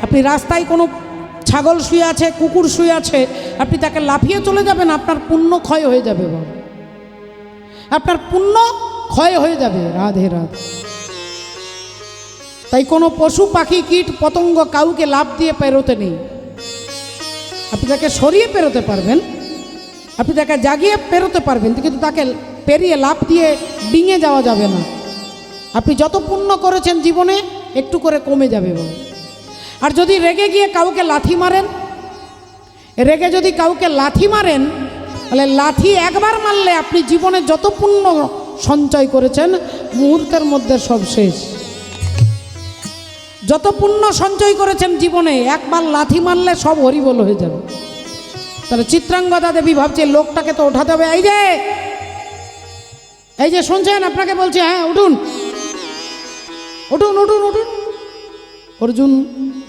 আপনি রাস্তায় কোনো ছাগল শুয়ে আছে, কুকুর শুয়ে আছে, আপনি তাকে লাফিয়ে চলে যাবেন, আপনার পুণ্য ক্ষয় হয়ে যাবে বাবা, আপনার পুণ্য ক্ষয় হয়ে যাবে। রাধে রাধে। তাই কোনো পশু পাখি কীট পতঙ্গ কাউকে লাফ দিয়ে পেরোতে নেই। আপনি তাকে সরিয়ে পেরোতে পারবেন, আপনি তাকে জাগিয়ে পেরোতে পারবেন, কিন্তু তাকে পেরিয়ে লাফ দিয়ে ডিঙে যাওয়া যাবে না। আপনি যত পুণ্য করেছেন জীবনে একটু করে কমে যাবে বাবা। আর যদি রেগে গিয়ে কাউকে লাথি মারেন, রেগে যদি কাউকে লাথি মারেন, তাহলে লাথি একবার মারলে আপনি জীবনে যত পুণ্য সঞ্চয় করেছেন মুহূর্তের মধ্যে সব শেষ। যত পুণ্য সঞ্চয় করেছেন জীবনে একবার লাথি মারলে সব হরিবোল হয়ে যাবে। তাহলে চিত্রাঙ্গদা দেবী ভাবছে লোকটাকে তো ওঠাতে হবে। এই যে শুনছেন, আপনাকে বলছি, হ্যাঁ উঠুন উঠুন উঠুন উঠুন। অর্জুন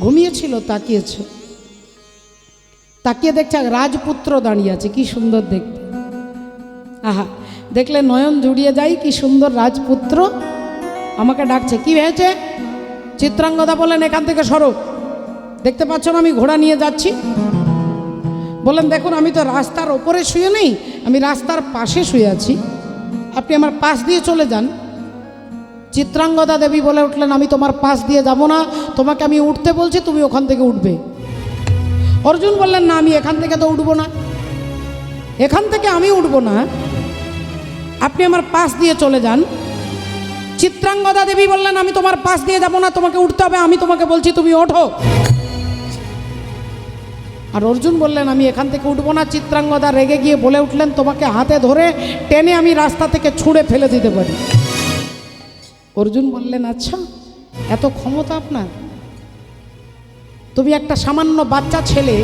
ঘুমিয়েছিল, তাকিয়েছে, তাকিয়ে দেখছে রাজপুত্র দাঁড়িয়ে আছে, কি সুন্দর দেখতে। আহা, দেখলে নয়ন জুড়িয়ে যায়, কি সুন্দর রাজপুত্র আমাকে ডাকছে। কি হয়েছে? চিত্রাঙ্গদা বললেন এখান থেকে সরো, দেখতে পাচ্ছ না আমি ঘোড়া নিয়ে যাচ্ছি। বললেন দেখুন আমি তো রাস্তার ওপরে শুয়ে নেই, আমি রাস্তার পাশে শুয়ে আছি, আপনি আমার পাশ দিয়ে চলে যান। চিত্রাঙ্গদা দেবী বলে উঠলেন আমি তোমার পাশ দিয়ে যাব না, তোমাকে আমি উঠতে বলছি, তুমি ওখান থেকে উঠবে। অর্জুন বললেন না, আমি এখান থেকে তো উঠবো না, এখান থেকে আমি উঠবো না, আপনি আমার পাশ দিয়ে চলে যান। চিত্রাঙ্গদা দেবী বললেন আমি তোমার পাশ দিয়ে যাব না, তোমাকে উঠতে হবে, আমি তোমাকে বলছি তুমি ওঠো। আর অর্জুন বললেন আমি এখান থেকে উঠবো না। চিত্রাঙ্গদা রেগে গিয়ে বলে উঠলেন তোমাকে হাতে ধরে টেনে আমি রাস্তা থেকে ছুঁড়ে ফেলে দিতে পারি। অর্জুন বললেন আচ্ছা, এত ক্ষমতা আপনার? তুমি একটা সামান্য বাচ্চা ছেলে,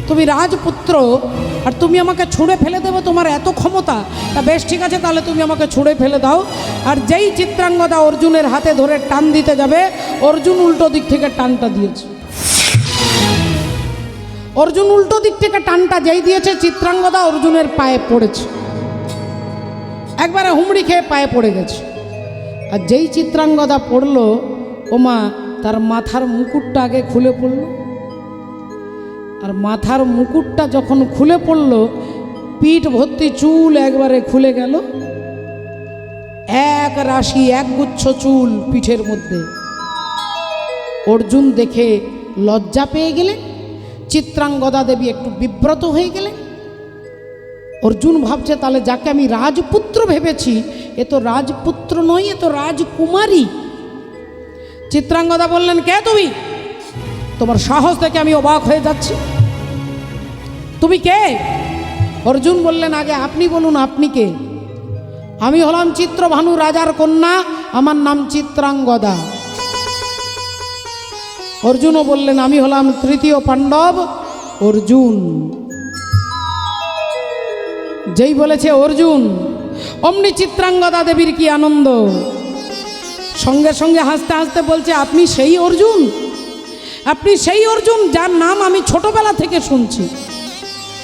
তুমি রাজপুত্র, আর তুমি আমাকে ছুঁড়ে ফেলে দেবো, তোমার এত ক্ষমতা? তা বেশ ঠিক আছে, তাহলে তুমি আমাকে ছুঁড়ে ফেলে দাও। আর যেই চিত্রাঙ্গদা অর্জুনের হাতে ধরে টান দিতে যাবে, অর্জুন উল্টো দিক থেকে টানটা দিয়েছে। অর্জুন উল্টো দিক থেকে টানটা যেই দিয়েছে, চিত্রাঙ্গদা অর্জুনের পায়ে পড়েছে, একবারে হুমড়ি খেয়ে পায়ে পড়ে গেছে। আর যেই চিত্রাঙ্গদা পড়লো, ওমা, তার মাথার মুকুটটা আগে খুলে পড়ল। আর মাথার মুকুটটা যখন খুলে পড়ল, পিঠ ভর্তি চুল একবারে খুলে গেল, এক রাশি একগুচ্ছ চুল পিঠের মধ্যে। অর্জুন দেখে লজ্জা পেয়ে গেলেন, চিত্রাঙ্গদা দেবী একটু বিব্রত হয়ে গেলেন। অর্জুন ভাবছে তাহলে যাকে আমি রাজপুত্র ভেবেছি, এ তো রাজপুত্র নয়, এ তো রাজকুমারী। চিত্রাঙ্গদা বললেন কে তুমি? তোমার সাহস দেখে আমি অবাক হয়ে যাচ্ছি, তুমি কে? অর্জুন বললেন আগে আপনি বলুন, আপনি কে? আমি হলাম চিত্রভানু রাজার কন্যা, আমার নাম চিত্রাঙ্গদা। অর্জুনও বললেন আমি হলাম তৃতীয় পাণ্ডব অর্জুন। যেই বলেছে অর্জুন, অমনি চিত্রাঙ্গদা দেবীর কি আনন্দ, সঙ্গে সঙ্গে হাসতে হাসতে বলছে আপনি সেই অর্জুন, আপনি সেই অর্জুন যার নাম আমি ছোটবেলা থেকে শুনছি।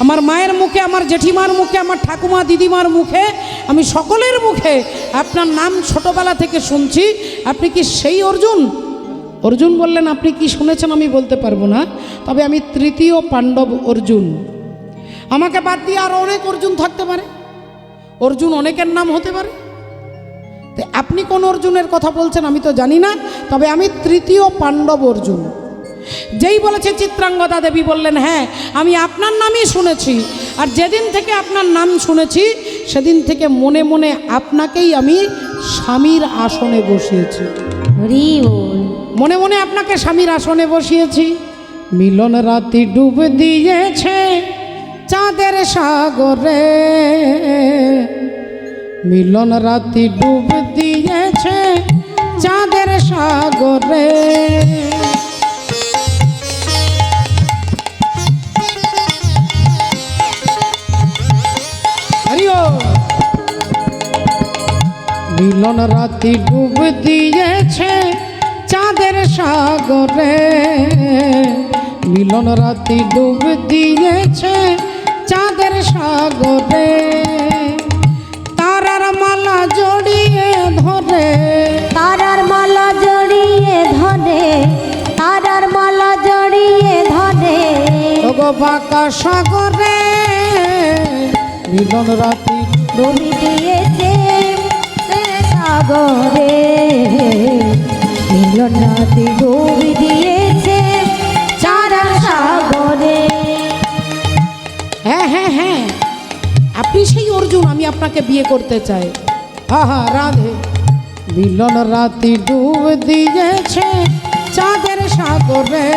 আমার মায়ের মুখে, আমার জেঠিমার মুখে, আমার ঠাকুমা দিদিমার মুখে, আমি সকলের মুখে আপনার নাম ছোটবেলা থেকে শুনছি। আপনি কি সেই অর্জুন? অর্জুন বললেন আপনি কি শুনেছেন আমি বলতে পারবো না, তবে আমি তৃতীয় পাণ্ডব অর্জুন। আমাকে বাদ দিয়ে আর অনেক অর্জুন থাকতে পারে, অর্জুন অনেকের নাম হতে পারে। আপনি কোন অর্জুনের কথা বলছেন আমি তো জানি না, তবে আমি তৃতীয় পাণ্ডব অর্জুন। যেই বলেছে চিত্রাঙ্গদা দেবী বললেন হ্যাঁ আমি আপনার নামই শুনেছি, আর যেদিন থেকে আপনার নাম শুনেছি সেদিন থেকে মনে মনে আপনাকেই আমি স্বামীর আসনে বসিয়েছি। মনে মনে আপনাকে স্বামীর আসনে বসিয়েছি। মিলন রাতি ডুব দিয়েছে চাঁদের সাগরে, মিলন রাতি ডুব দিয়েছে চাঁদের সাগরে। মিলন রাতি ডুব দিয়েছে চাঁদের সাগরে, মিলন রাতি ডুব দিয়েছে চাঁদের সাগরে। তারার মালা জড়িয়ে ধরে, তারার মালা জড়িয়ে ধরে, তারার মালা বাঁকা সাগরে মিলন রাতি ডুবি দিয়েছে সাগরে, মিলন রাতি ডুবি দিয়েছে চারা সাগরে। হ্যাঁ হ্যাঁ হ্যাঁ, আপনি সেই অর্জুন, আমি আপনাকে বিয়ে করতে চাই। আহা রাধে, মিলন রাতি ডুব দিয়েছে চাঁদের সাগরে,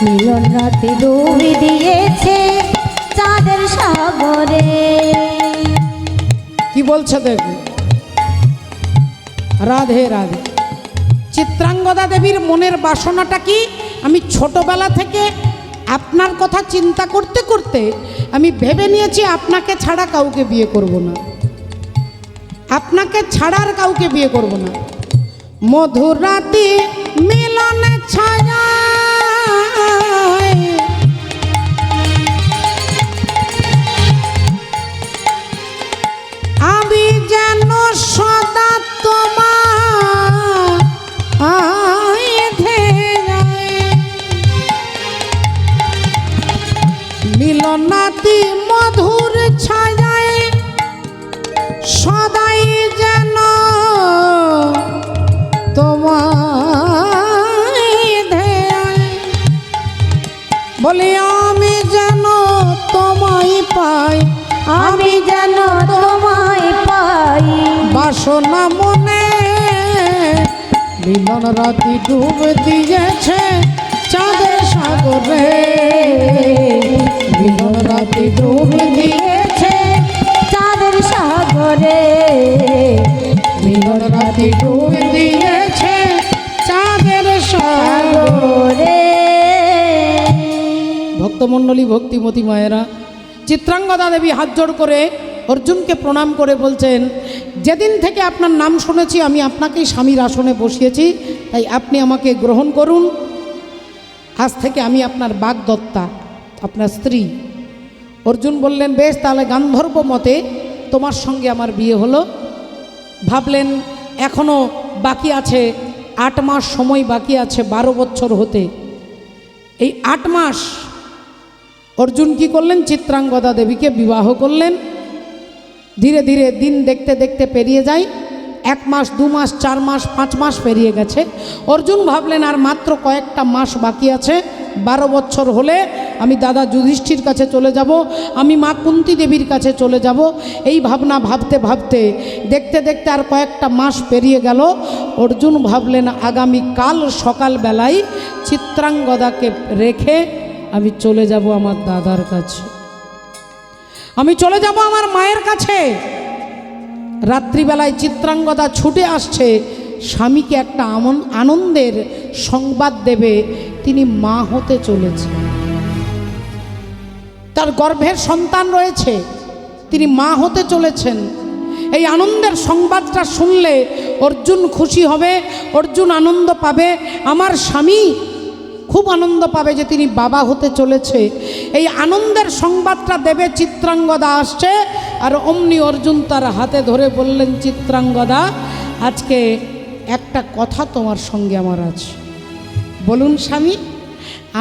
মিলন রাতি ডুবি দিয়েছে চাঁদের সাগরে। কি বলছে দেখুন, রাধে রাধে। চিত্রাঙ্গদা দেবীর মনের বাসনাটা কি? আমি ছোটবেলা থেকে আপনার কথা চিন্তা করতে করতে আমি ভেবে নিয়েছি আপনাকে ছাড়া কাউকে বিয়ে করব না, আপনাকে ছাড়ার কাউকে বিয়ে করব না। মধুর রাতি মিলনে ছায়া আমি যেন সদা তোমার মিলনাতি মধুর ছায়ায় সদাই যেন তোমায় বলি আমি যেন তোমায় পাই, আমি যেন তোমায় পাই। বাসনা মনে মিলন রাতি ডুব দিয়েছে চাঁদের সাগরে, মিলন রাতি ডুব দিয়েছে চাঁদের সাগরে, মিলন রাতি ডুব দিয়েছে চাঁদের সাগরে। ভক্তমণ্ডলী, ভক্তিমতী মায়েরা, চিত্রাঙ্গদা দেবী হাত জোড় করে অর্জুনকে প্রণাম করে বলছেন, যেদিন থেকে আপনার নাম শুনেছি আমি আপনাকেই স্বামীর আসনে বসিয়েছি, তাই আপনি আমাকে গ্রহণ করুন। আজ থেকে আমি আপনার বাগদত্তা, আপনার স্ত্রী। অর্জুন বললেন, বেশ, তাহলে গান্ধর্ব মতে তোমার সঙ্গে আমার বিয়ে হলো। ভাবলেন এখনও বাকি আছে 8 মাস সময় বাকি আছে 12 বছর হতে। এই 8 মাস অর্জুন কি করলেন? চিত্রাঙ্গদা দেবীকে বিবাহ করলেন। ধীরে ধীরে দিন দেখতে দেখতে পেরিয়ে যায়, 1 মাস, 2 মাস, 4 মাস, 5 মাস পেরিয়ে গেছে। অর্জুন ভাবলেন আর মাত্র কয়েকটা মাস বাকি আছে, 12 বছর হলে আমি দাদা যুধিষ্ঠির কাছে চলে যাব, আমি মা কুন্তী দেবীর কাছে চলে যাব। এই ভাবনা ভাবতে ভাবতে দেখতে দেখতে আর কয়েকটা মাস পেরিয়ে গেল। অর্জুন ভাবলেন আগামীকাল সকালবেলায় চিত্রাঙ্গদাকে রেখে আমি চলে যাব আমার দাদার কাছে, আমি চলে যাব আমার মায়ের কাছে। রাত্রিবেলায় চিত্রাঙ্গদা ছুটে আসছে স্বামীকে একটা আনন্দের সংবাদ দেবে, তিনি মা হতে চলেছে, তার গর্ভের সন্তান রয়েছে, তিনি মা হতে চলেছেন। এই আনন্দের সংবাদটা শুনলে অর্জুন খুশি হবে, অর্জুন আনন্দ পাবে, আমার স্বামী খুব আনন্দ পাবে যে তিনি বাবা হতে চলেছে। এই আনন্দের সংবাদটা দেবে চিত্রাঙ্গদা আসছে। আর অমনি অর্জুন তার হাতে ধরে বললেন, চিত্রাঙ্গদা, আজকে একটা কথা তোমার সঙ্গে আমার আছে। বলুন স্বামী,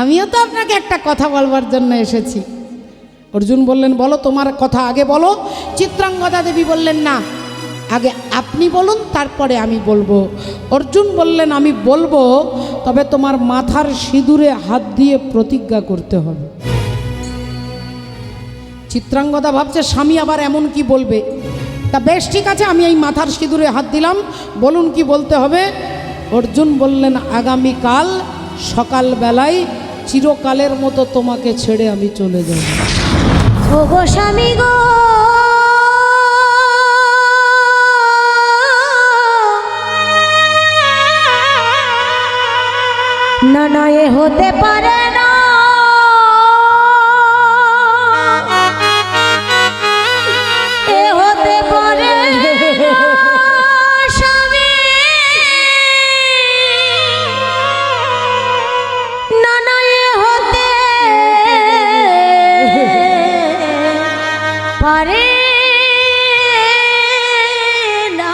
আমিও তো আপনাকে একটা কথা বলবার জন্য এসেছি। অর্জুন বললেন, বলো, তোমার কথা আগে বলো। চিত্রাঙ্গদা দেবী বললেন, না, আগে আপনি বলুন, তারপরে আমি বলবো। অর্জুন বললেন, আমি বলবো, তবে তোমার মাথার সিঁদুরে হাত দিয়ে প্রতিজ্ঞা করতে হবে। চিত্রাঙ্গদা ভাবছে স্বামী আবার এমন কি বলবে। তা বেশ, ঠিক আছে, আমি এই মাথার সিঁদুরে হাত দিলাম, বলুন কি বলতে হবে। অর্জুন বললেন, আগামীকাল সকালবেলায় চিরকালের মতো তোমাকে ছেড়ে আমি চলে যাব। ও গো স্বামী গো, না না এ হতে পারে না, এ হতে পারে না স্বামী, না না এ হতে পারে না,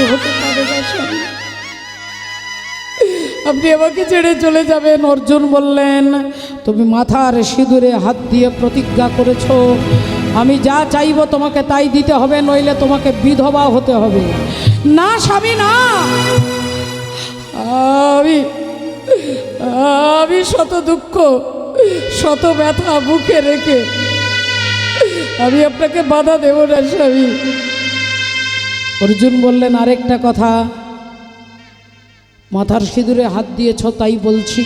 হতে পারে না স্বামী, আপনি আমাকে ছেড়ে চলে যাবেন। অর্জুন বললেন, তুমি মাথার সিঁদুরে হাত দিয়ে প্রতিজ্ঞা করেছো আমি যা চাইব তোমাকে তাই দিতে হবে, নইলে তোমাকে বিধবা হতে হবে। না স্বামী না, আমি শত দুঃখ শত ব্যথা বুকে রেখে আমি আপনাকে বাধা দেব না স্বামী। অর্জুন বললেন, আরেকটা কথা, মাথার সিঁদুরে হাত দিয়েছ তাই বলছি,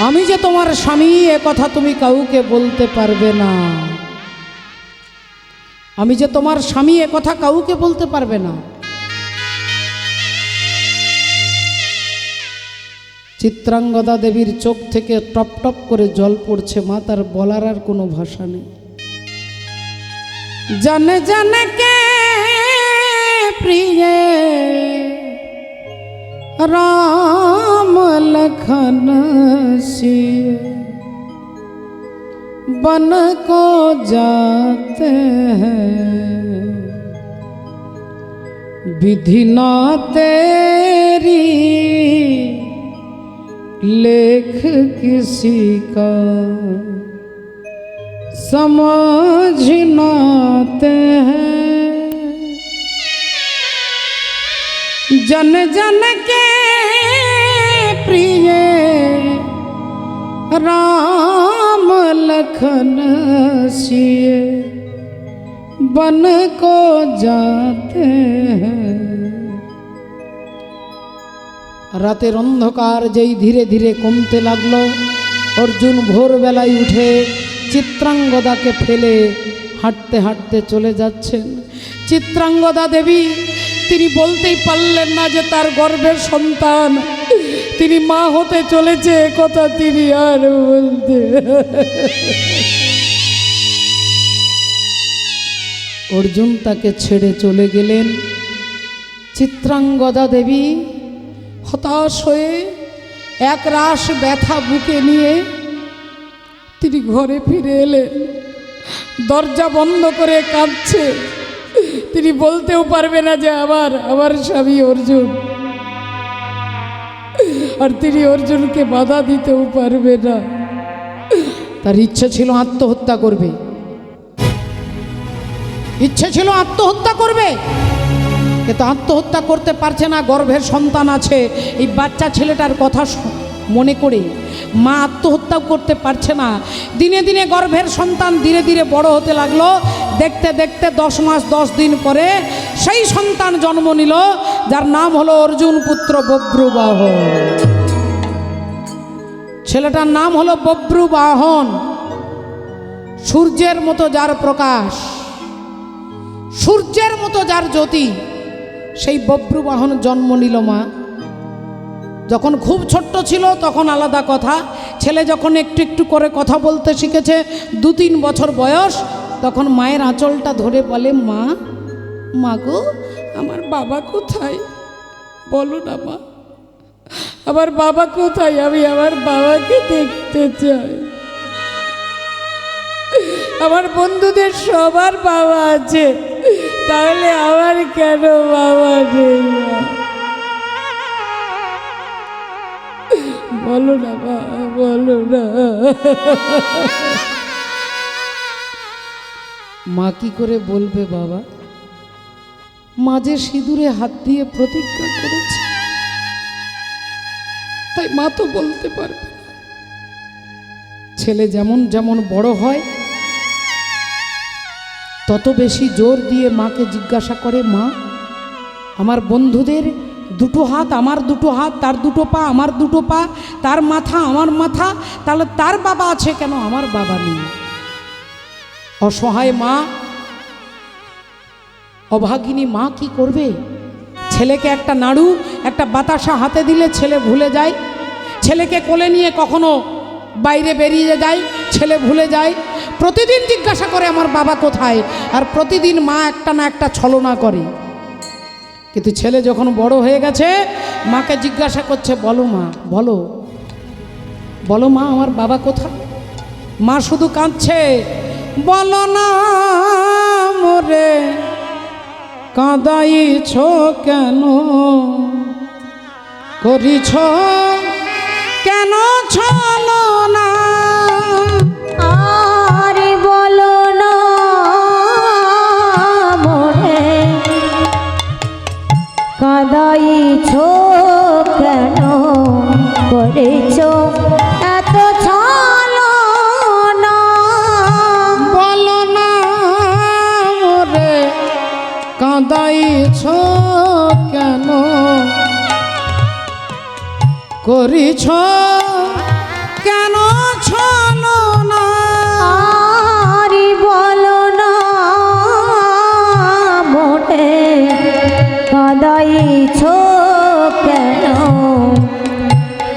আমি যে তোমার স্বামী এ কথা তুমি কাউকে বলতে পারবে না। আমি যে তোমার স্বামী এ কথা কাউকে বলতে পারবে না। চিত্রাঙ্গদা দেবীর চোখ থেকে টপ টপ করে জল পড়ছে। মা তার বলার আর কোনো ভাষা নেই। জানে জানে কে প্রিয় राम लखन सिए बन को जाते हैं, विधि ना तेरी लेख किसी का समझ नाते हैं। जन जन के प्रिय राम लखन सिए बन को जाते हैं। রাতের অন্ধকার যেই ধীরে ধীরে কমতে লাগলো, অর্জুন ভোরবেলায় উঠে চিত্রাঙ্গদাকে ফেলে হাঁটতে হাঁটতে চলে যাচ্ছেন। চিত্রাঙ্গদা দেবী তিনি বলতেই পারলেন না যে তার গর্ভের সন্তান, তিনি মা হতে চলেছে কথা তিনি আর বলতে। অর্জুন তাকে ছেড়ে চলে গেলেন। চিত্রাঙ্গদা দেবী হতাশ হয়ে এক রাশ ব্যথা বুকে নিয়ে তিনি ঘরে ফিরে এলেন। দরজা বন্ধ করে কাঁদছে। তিনি বলতেও পারবে না যে আমার স্বামী অর্জুন, আর তিনি অর্জুনকে বাধা দিতেও পারবে না। তার ইচ্ছে ছিল আত্মহত্যা করবে, ইচ্ছে ছিল আত্মহত্যা করবে, কিন্তু আত্মহত্যা করতে পারছে না। গর্ভের সন্তান আছে, এই বাচ্চা ছেলেটার কথা মনে করে মা আত্মহত্যাও করতে পারছে না। দিনে দিনে গর্ভের সন্তান ধীরে ধীরে বড় হতে লাগলো। দেখতে দেখতে 10 মাস 10 দিন পরে সেই সন্তান জন্ম নিল, যার নাম হলো অর্জুন পুত্র বব্রুবাহন। ছেলেটার নাম হলো বব্রুবাহন। সূর্যের মতো যার প্রকাশ, সূর্যের মতো যার জ্যোতি, সেই বব্রুবাহন জন্ম নিল মা। যখন খুব ছোট্ট ছিল তখন আলাদা কথা, ছেলে যখন একটু একটু করে কথা বলতে শিখেছে, 2-3 বছর বয়স, তখন মায়ের আঁচলটা ধরে বলে, মা, মা গো, আমার বাবা কোথায়? বলো না মা, আমার বাবা কোথায়? আমি আমার বাবাকে দেখতে চাই। আমার বন্ধুদের সবার বাবা আছে, তাহলে আমার কেন বাবা নেই? বলো না মা, বলো না। মা কি করে বলবে বাবা? মাঝে সিঁদুরে হাত দিয়ে প্রতিজ্ঞা করেছে, তাই মা তো বলতে পারবে না। ছেলে যেমন যেমন বড় হয় তত বেশি জোর দিয়ে মাকে জিজ্ঞাসা করে, মা, আমার বন্ধুদের 2 হাত আমার 2 হাত, তার 2 পা আমার 2 পা, তার মাথা আমার মাথা, তাহলে তার বাবা আছে কেন, আমার বাবা নেই? অসহায় মা, অভাগিনী মা কি করবে? ছেলেকে একটা নাড়ু, একটা বাতাসা হাতে দিলে ছেলে ভুলে যায়। ছেলেকে কোলে নিয়ে কখনো বাইরে বেরিয়ে যায়, ছেলে ভুলে যায়। প্রতিদিন জিজ্ঞাসা করে আমার বাবা কোথায়, আর প্রতিদিন মা একটা না একটা ছলনা করে। কিন্তু ছেলে যখন বড় হয়ে গেছে, মাকে জিজ্ঞাসা করছে, বলো মা, বলো, বলো মা, আমার বাবা কোথায়? মা শুধু কাঁদছে, বলো না মোরে কাঁদাইছ কেন, করিছ কেন ছলনা? আর বলো না মোরে কাঁদাইছ কেন, করেছ এত ছলনা? বলো না মোরে কাঁদাইছ কেন, করিছ কেন ছলনা? আর বলো না মোরে কাঁদাইছ কেন,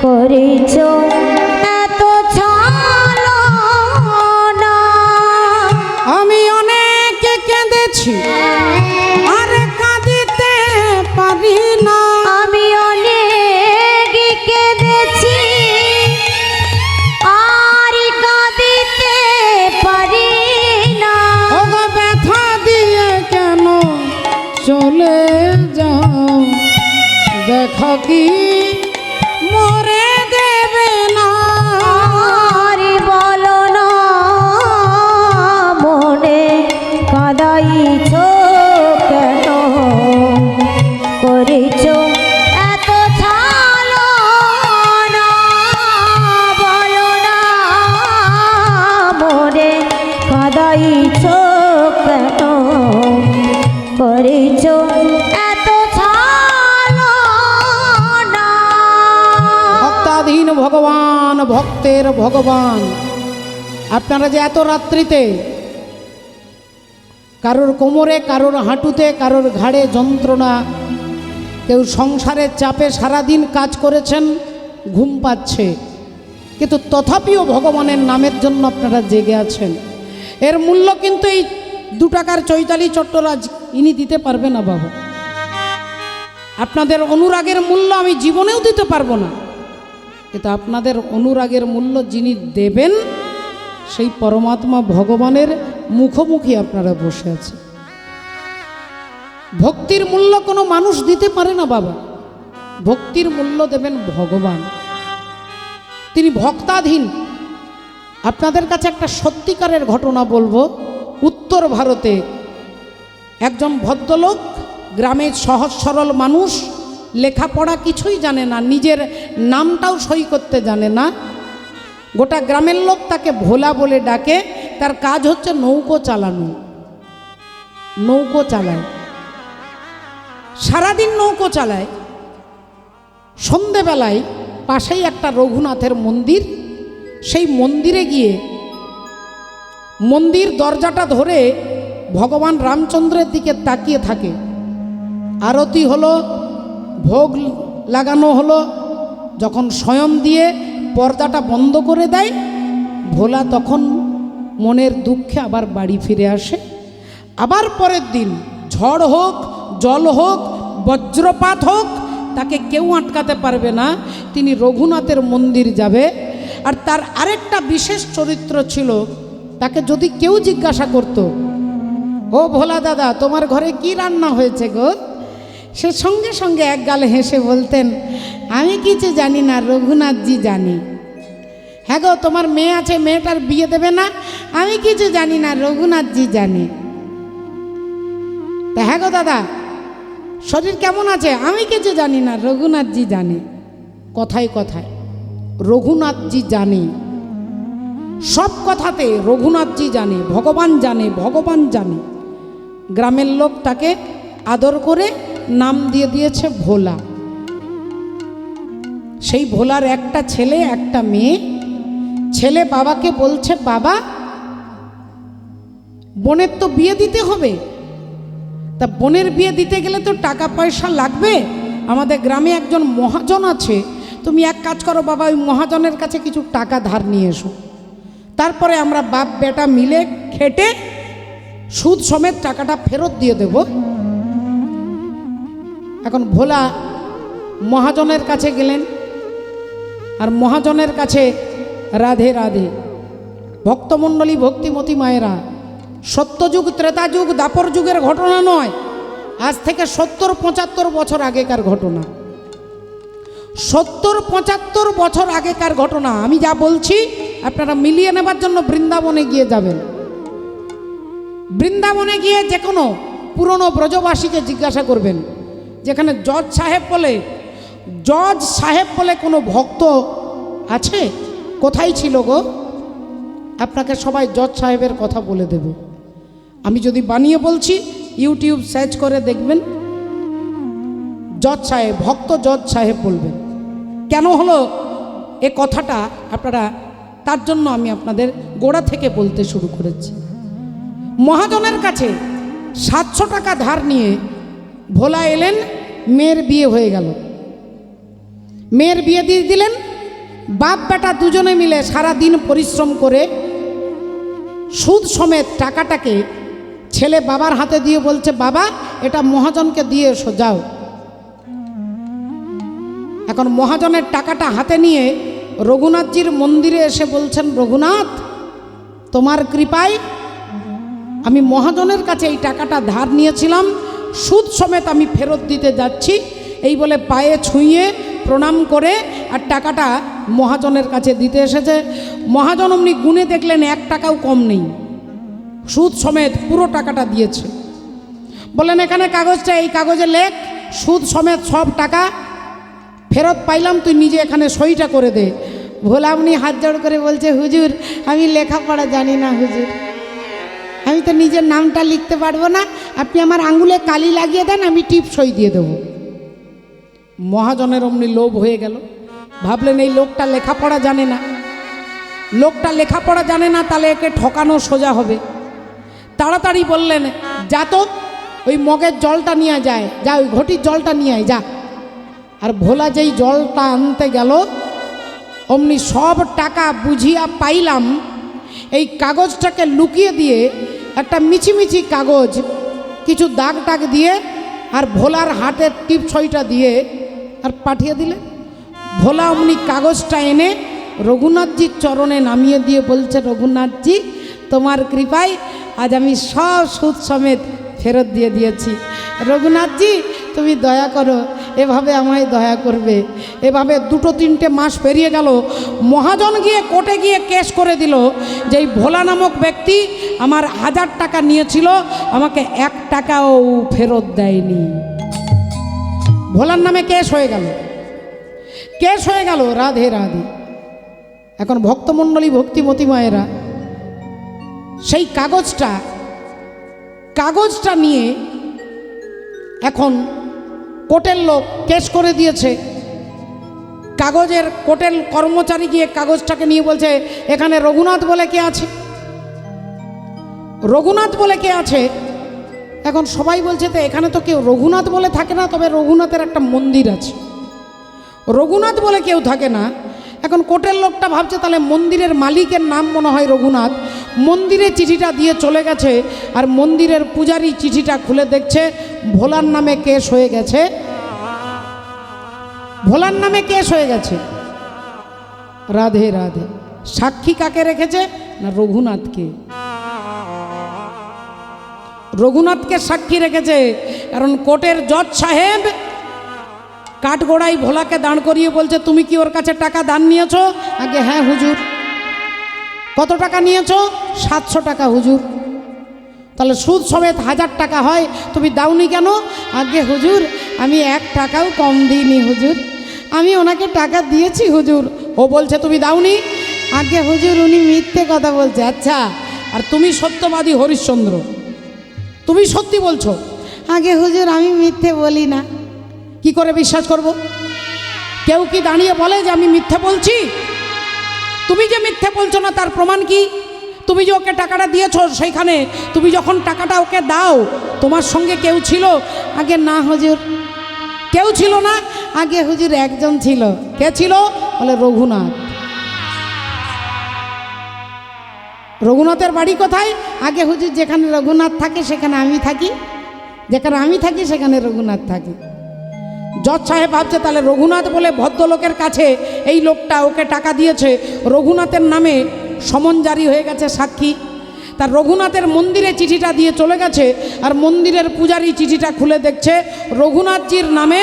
করেছ এত ছলনা? আমি অনেক কেঁদেছি আর কাঁদিতে পারি না। আমি অনেক কেঁদেছি আর কাঁদিতে পারি না। ওগো ব্যথা দিয়ে কেন চলে যাও, দেখা কি মরে দেবে না? আর বলো না মনে কাঁদাইছ কেন, করেছ এত ছলনা? বলো না মনে কাঁদাইছ কেন, করেছ এত ছলনা? ভক্তাধীন ভগবান, ভক্তের ভগবান। আপনারা যে এত রাত্রিতে কারোর কোমরে, কারোর হাঁটুতে, কারোর ঘাড়ে যন্ত্রণা, কেউ সংসারের চাপে সারাদিন কাজ করেছেন, ঘুম পাচ্ছে, কিন্তু তথাপিও ভগবানের নামের জন্য আপনারা জেগে আছেন। এর মূল্য কিন্তু এই 2 টাকার চৈতালি চট্টরাজ ইনি দিতে পারবে না বাবা। আপনাদের অনুরাগের মূল্য আমি জীবনেও দিতে পারবো না, কিন্তু আপনাদের অনুরাগের মূল্য যিনি দেবেন সেই পরমাত্মা ভগবানের মুখোমুখি আপনারা বসে আছেন। ভক্তির মূল্য কোনো মানুষ দিতে পারে না বাবা, ভক্তির মূল্য দেবেন ভগবান, তিনি ভক্তাধীন। আপনাদের কাছে একটা সত্যিকারের ঘটনা বলবো। উত্তর ভারতে একজন ভদ্রলোক, গ্রামের সহজ সরল মানুষ, লেখাপড়া কিছুই জানে না, নিজের নামটাও সই করতে জানে না। গোটা গ্রামের লোক তাকে ভোলা বলে ডাকে। তার কাজ হচ্ছে নৌকো চালানো, নৌকো চালায়, সারাদিন নৌকো চালায়। সন্ধেবেলায় পাশেই একটা রঘুনাথের মন্দির, সেই মন্দিরে গিয়ে মন্দির দরজাটা ধরে ভগবান রামচন্দ্রের দিকে তাকিয়ে থাকে। আরতি হলো, ভোগ লাগানো হলো, যখন স্বয়ং দিয়ে পর্দাটা বন্ধ করে দেয়, ভোলা তখন মনের দুঃখে আবার বাড়ি ফিরে আসে। আবার পরের দিন ঝড় হোক, জল হোক, বজ্রপাত হোক, তাকে কেউ আটকাতে পারবে না, তিনি রঘুনাথের মন্দির যাবে। আর তার আরেকটা বিশেষ চরিত্র ছিল, তাকে যদি কেউ জিজ্ঞাসা করত, ও ভোলা দাদা তোমার ঘরে কি রান্না হয়েছে গো, সে সঙ্গে সঙ্গে এক গালে হেসে বলতেন, আমি কিছু জানি না, রঘুনাথজি জানি। হ্যাঁ গো তোমার মেয়ে আছে, মেয়েটার বিয়ে দেবে না, আমি কিছু জানি না, রঘুনাথজি জানে। তা হ্যাঁ গো দাদা শরীর কেমন আছে, আমি কিছু জানি না, রঘুনাথজি জানে। কথায় কথায় রঘুনাথজি জানে, সব কথাতে রঘুনাথজি জানে, ভগবান জানে, ভগবান জানে। গ্রামের লোক তাকে আদর করে নাম দিয়ে দিয়েছে ভোলা। সেই ভোলার একটা ছেলে, একটা মেয়ে। ছেলে বাবাকে বলছে, বাবা বোনের তো বিয়ে দিতে হবে, তা বোনের বিয়ে দিতে গেলে তো টাকা পয়সা লাগবে। আমাদের গ্রামে একজন মহাজন আছে, তুমি এক কাজ করো বাবা, ওই মহাজনের কাছে কিছু টাকা ধার নিয়ে এসো, তারপরে আমরা বাপ বেটা মিলে খেটে সুদ সমেত টাকাটা ফেরত দিয়ে দেব। এখন ভোলা মহাজনের কাছে গেলেন, আর মহাজনের কাছে রাধে রাধে। ভক্তমণ্ডলী, ভক্তিমতী মায়েরা, সত্যযুগ, ত্রেতাযুগ, দাপর যুগের ঘটনা নয়, আজ থেকে 70-75 বছর আগেকার ঘটনা। 70-75 বছর আগেকার ঘটনা। আমি যা বলছি আপনারা মিলিয়ে নেবার জন্য বৃন্দাবনে গিয়ে যাবেন। বৃন্দাবনে গিয়ে যে কোনো পুরনো ব্রজবাসীকে জিজ্ঞাসা করবেন, যেখানে জজ সাহেব বলে কোনো ভক্ত আছে? কোথায় ছিল গো? আপনাকে সবাই জজ সাহেবের কথা বলে দেবে। আমি যদি বানিয়ে বলছি, ইউটিউব সার্চ করে দেখবেন, জজ সাহেব, ভক্ত জজ সাহেব বলবেন। কেন হলো এ কথাটা আপনারা, তার জন্য আমি আপনাদের গোড়া থেকে বলতে শুরু করেছি। মহাজনের কাছে 700 টাকা ধার নিয়ে ভোলা এলেন, মেয়ের বিয়ে হয়ে গেল। মেয়ের বিয়ে দিয়ে দিলেন। বাপ বেটা দুজনে মিলে সারা দিন পরিশ্রম করে সুদ সমেত টাকাটাকে ছেলে বাবার হাতে দিয়ে বলছে, বাবা এটা মহাজনকে দিয়ে এসো, যাও। এখন মহাজনের টাকাটা হাতে নিয়ে রঘুনাথজির মন্দিরে এসে বলছেন, রঘুনাথ তোমার কৃপায় আমি মহাজনের কাছে এই টাকাটা ধার নিয়েছিলাম, সুদ সমেত আমি ফেরত দিতে যাচ্ছি। এই বলে পায়ে ছুঁয়ে প্রণাম করে আর টাকাটা মহাজনের কাছে দিতে এসেছে। মহাজন অমনি গুনে দেখলেন 1 টাকাও কম নেই, সুদ সমেত পুরো টাকাটা দিয়েছে। বললেন, এখানে কাগজটা, এই কাগজে লেখ সুদ সমেত সব টাকা ফেরত পাইলাম, তুই নিজে এখানে সইটা করে দে। ভোলা উনি হাত জোড় করে বলছে, হুজুর আমি লেখাপড়া জানি না হুজুর, আমি তো নিজের নামটা লিখতে পারবো না, আপনি আমার আঙুলে কালি লাগিয়ে দেন, আমি টিপ সই দিয়ে দেবো। মহাজনের অমনি লোভ হয়ে গেল। ভাবলেন এই লোকটা লেখাপড়া জানে না, তাহলে একে ঠকানো সোজা হবে। তাড়াতাড়ি বললেন, যা তো ওই মগের জলটা নিয়ে যায়, যা ওই ঘটির জলটা নিয়ে আয়, যা। আর ভোলা যেই জলটা আনতে গেল, অমনি সব টাকা বুঝিয়া পাইলাম এই কাগজটাকে লুকিয়ে দিয়ে একটা মিছিমিছি কাগজ কিছু দাগ টাগ দিয়ে আর ভোলার হাতের টিপসইটা দিয়ে আর পাঠিয়ে দিলে। ভোলা অমনি কাগজটা এনে রঘুনাথজির চরণে নামিয়ে দিয়ে বলছে, রঘুনাথজি তোমার কৃপায় আজ আমি সব সুদ সমেত ফেরত দিয়ে দিয়েছি। রঘুনাথজি তুমি দয়া করো, এভাবে আমায় দয়া করবে। এভাবে 2-3টে মাস পেরিয়ে গেল। মহাজন গিয়ে কোর্টে গিয়ে কেস করে দিল যে এই ভোলা নামক ব্যক্তি আমার 1000 টাকা নিয়েছিল, আমাকে 1 টাকাও ফেরত দেয়নি। ভোলার নামে কেস হয়ে গেল। রাধে রাধে। এখন ভক্তমণ্ডলী, ভক্তিমতী মায়েরা সেই কাগজটা নিয়ে এখন কোর্টের লোক কেস করে দিয়েছে। কোর্টের কর্মচারী গিয়ে কাগজটাকে নিয়ে বলছে, এখানে রঘুনাথ বলে কে আছে। এখন সবাই বলছে, তো এখানে তো কেউ রঘুনাথ বলে থাকে না, তবে রঘুনাথের একটা মন্দির আছে, রঘুনাথ বলে কেউ থাকে না। এখন কোর্টের লোকটা ভাবছে তাহলে মন্দিরের মালিকের নাম মনে হয় রঘুনাথ। মন্দিরে চিঠিটা দিয়ে চলে গেছে, আর মন্দিরের পূজারী চিঠিটা খুলে দেখছে ভোলার নামে কেস হয়ে গেছে। রাধে রাধে। সাক্ষী কাকে রেখেছে না? রঘুনাথকে সাক্ষী রেখেছে। কারণ কোর্টের জজ সাহেব কাঠগোড়ায় ভোলাকে দাঁড় করিয়ে বলছে, তুমি কি ওর কাছে টাকা দান নিয়েছো? আগে হ্যাঁ হুজুর। কত টাকা নিয়েছো? 700 টাকা হুজুর। তাহলে সুদ সমেত 1000 টাকা হয়, তুমি দাওনি কেন? আগে হুজুর আমি 1 টাকাও কম দিইনি হুজুর, আমি ওনাকে টাকা দিয়েছি হুজুর। ও বলছে তুমি দাওনি? আগে হুজুর উনি মিথ্যে কথা বলছে। আচ্ছা, আর তুমি সত্যবাদী হরিশ্চন্দ্র, তুমি সত্যি বলছো? আগে হুজুর আমি মিথ্যে বলি না। কি করে বিশ্বাস করব? কেউ কি দাঁড়িয়ে বলে যে আমি মিথ্যে বলছি? তুমি যে মিথ্যে বলছো না তার প্রমাণ কি? তুমি যে ওকে টাকাটা দিয়েছো, সেইখানে তুমি যখন টাকাটা ওকে দাও তোমার সঙ্গে কেউ ছিল? আগে না হুজুর কেউ ছিল না। আগে হুজুর একজন ছিল। কে ছিল? বলে রঘুনাথ। রঘুনাথের বাড়ি কোথায়? আগে হুজুর যেখানে রঘুনাথ থাকে সেখানে আমি থাকি, যেখানে আমি থাকি সেখানে রঘুনাথ থাকে। জজ সাহেব ভাবছে তাহলে রঘুনাথ বলে ভদ্রলোকের কাছে এই লোকটা ওকে টাকা দিয়েছে, রঘুনাথের নামে সমন জারি হয়ে গেছে সাক্ষী। তার রঘুনাথের মন্দিরে চিঠিটা দিয়ে চলে গেছে, আর মন্দিরের পূজারী চিঠিটা খুলে দেখছে রঘুনাথজির নামে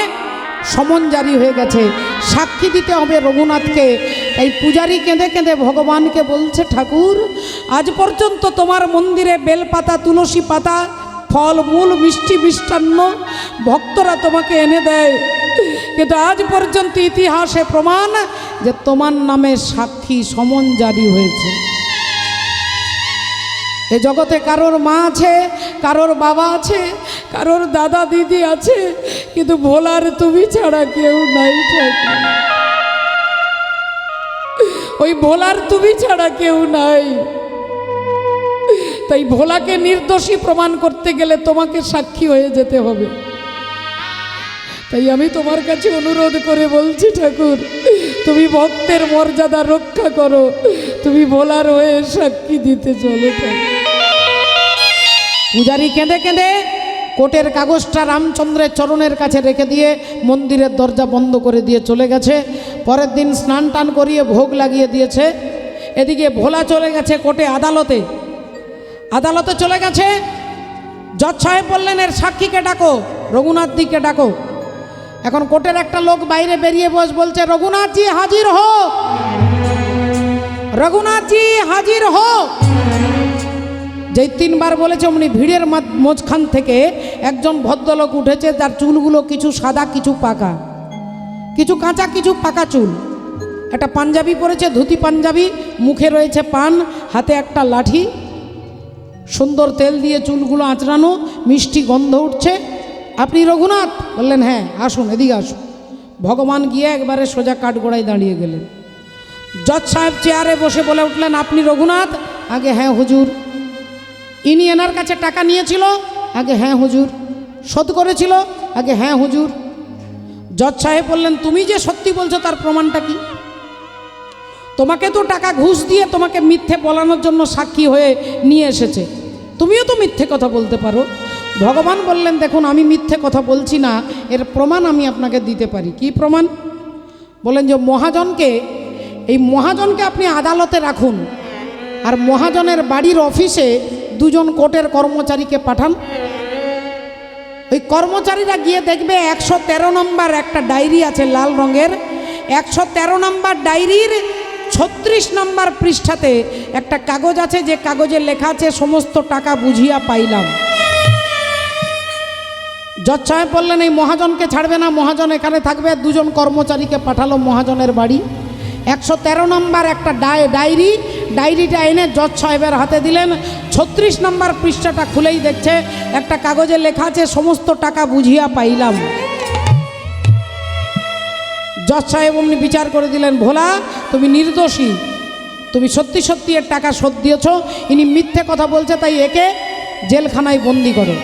সমন জারি হয়ে গেছে, সাক্ষী দিতে হবে রঘুনাথকে। তাই পূজারী কেঁদে কেঁদে ভগবানকে বলছে, ঠাকুর আজ পর্যন্ত তোমার মন্দিরে বেলপাতা, তুলসী পাতা, ফল মূল, মিষ্টি মিষ্টান্ন ভক্তরা তোমাকে এনে দেয়, কিন্তু আজ পর্যন্ত ইতিহাসে প্রমাণ যে তোমার নামে সাক্ষী সমন জারি হয়েছে। এ জগতে কারোর মা আছে, কারোর বাবা আছে, কারোর দাদা দিদি আছে, কিন্তু ভোলার তুমি ছাড়া কেউ নাই ঠাকুর। ওই ভোলার তুমি ছাড়া কেউ নাই। তাই ভোলাকে নির্দোষী প্রমাণ করতে গেলে তোমাকে সাক্ষী হয়ে যেতে হবে। তাই আমি তোমার কাছে অনুরোধ করে বলছি, ঠাকুর তুমি ভক্তের মর্যাদা রক্ষা করো, তুমি ভোলার হয়ে সাক্ষী দিতে চলো। পূজারী কেঁদে কেঁদে কোটের কাগজটা রামচন্দ্রের চরণের কাছে রেখে দিয়ে মন্দিরের দরজা বন্ধ করে দিয়ে চলে গেছে। পরের দিন স্নান টান করিয়ে ভোগ লাগিয়ে দিয়েছে। এদিকে ভোলা চলে গেছে কোর্টে, আদালতে চলে গেছে। জজ সাহেব বললেন, এর সাক্ষীকে ডাকো, রঘুনাথ দিকে ডাকো। এখন কোর্টের একটা লোক বাইরে বেরিয়ে বলছে, রঘুনাথজি হাজির হো, রঘুনাথজি হাজির হো। যেই তিনবার বলেছে অমনি ভিড়ের মাঝখান থেকে একজন ভদ্রলোক উঠেছে, তার চুলগুলো কিছু সাদা, কিছু পাকা, কিছু কাঁচা, কিছু পাকা চুল। একটা পাঞ্জাবি পরেছে, ধুতি পাঞ্জাবি, মুখে রয়েছে পান, হাতে একটা লাঠি, সুন্দর তেল দিয়ে চুলগুলো আঁচড়ানো, মিষ্টি গন্ধ উঠছে। আপনি রঘুনাথ? বললেন হ্যাঁ, আসুন, এদিকে আসুন। ভগবান গিয়ে একবারে সোজা কাঠগোড়ায় দাঁড়িয়ে গেলেন। জজ সাহেব চেয়ারে বসে বলে উঠলেন, আপনি রঘুনাথ? আগে হ্যাঁ হুজুর। ইনি এনার কাছে টাকা নিয়েছিল? আগে হ্যাঁ হুজুর। শোধ করেছিল? আগে হ্যাঁ হুজুর। জজ সাহেব বললেন, তুমি যে সত্যি বলছো তার প্রমাণটা কি? তোমাকে তো টাকা ঘুষ দিয়ে তোমাকে মিথ্যে বলানোর জন্য সাক্ষী হয়ে নিয়ে এসেছে, তুমিও তো মিথ্যে কথা বলতে পারো। ভগবান বললেন, দেখুন আমি মিথ্যে কথা বলছি না, এর প্রমাণ আমি আপনাকে দিতে পারি। কি প্রমাণ? বলেন যে এই মহাজনকে আপনি আদালতে রাখুন, আর মহাজনের বাড়ির অফিসে দুজন কোর্টের কর্মচারীকে পাঠান। ওই কর্মচারীরা গিয়ে দেখবে 113 নম্বর একটা ডায়েরি আছে লাল রঙের, 113 নম্বর ডায়েরির 36 নম্বর পৃষ্ঠাতে একটা কাগজ আছে, যে কাগজে লেখা আছে সমস্ত টাকা বুঝিয়া পাইলাম। জজ সাহেব বললেন, এই মহাজনকে ছাড়বে না, মহাজন এখানে থাকবে। দুজন কর্মচারীকে পাঠালো মহাজনের বাড়ি। 113 নম্বর একটা ডায়েরিটা এনে জজ সাহেবের হাতে দিলেন। 36 নম্বর পৃষ্ঠাটা খুলেই দেখছে একটা কাগজে লেখা আছে সমস্ত টাকা বুঝিয়া পাইলাম। জজ সাহেব অমনি বিচার করে দিলেন, ভোলা তুমি নির্দোষী, তুমি সত্যি সত্যি এর টাকা শোধ দিয়েছ, ইনি মিথ্যে কথা বলছে, তাই একে জেলখানায় বন্দি করো।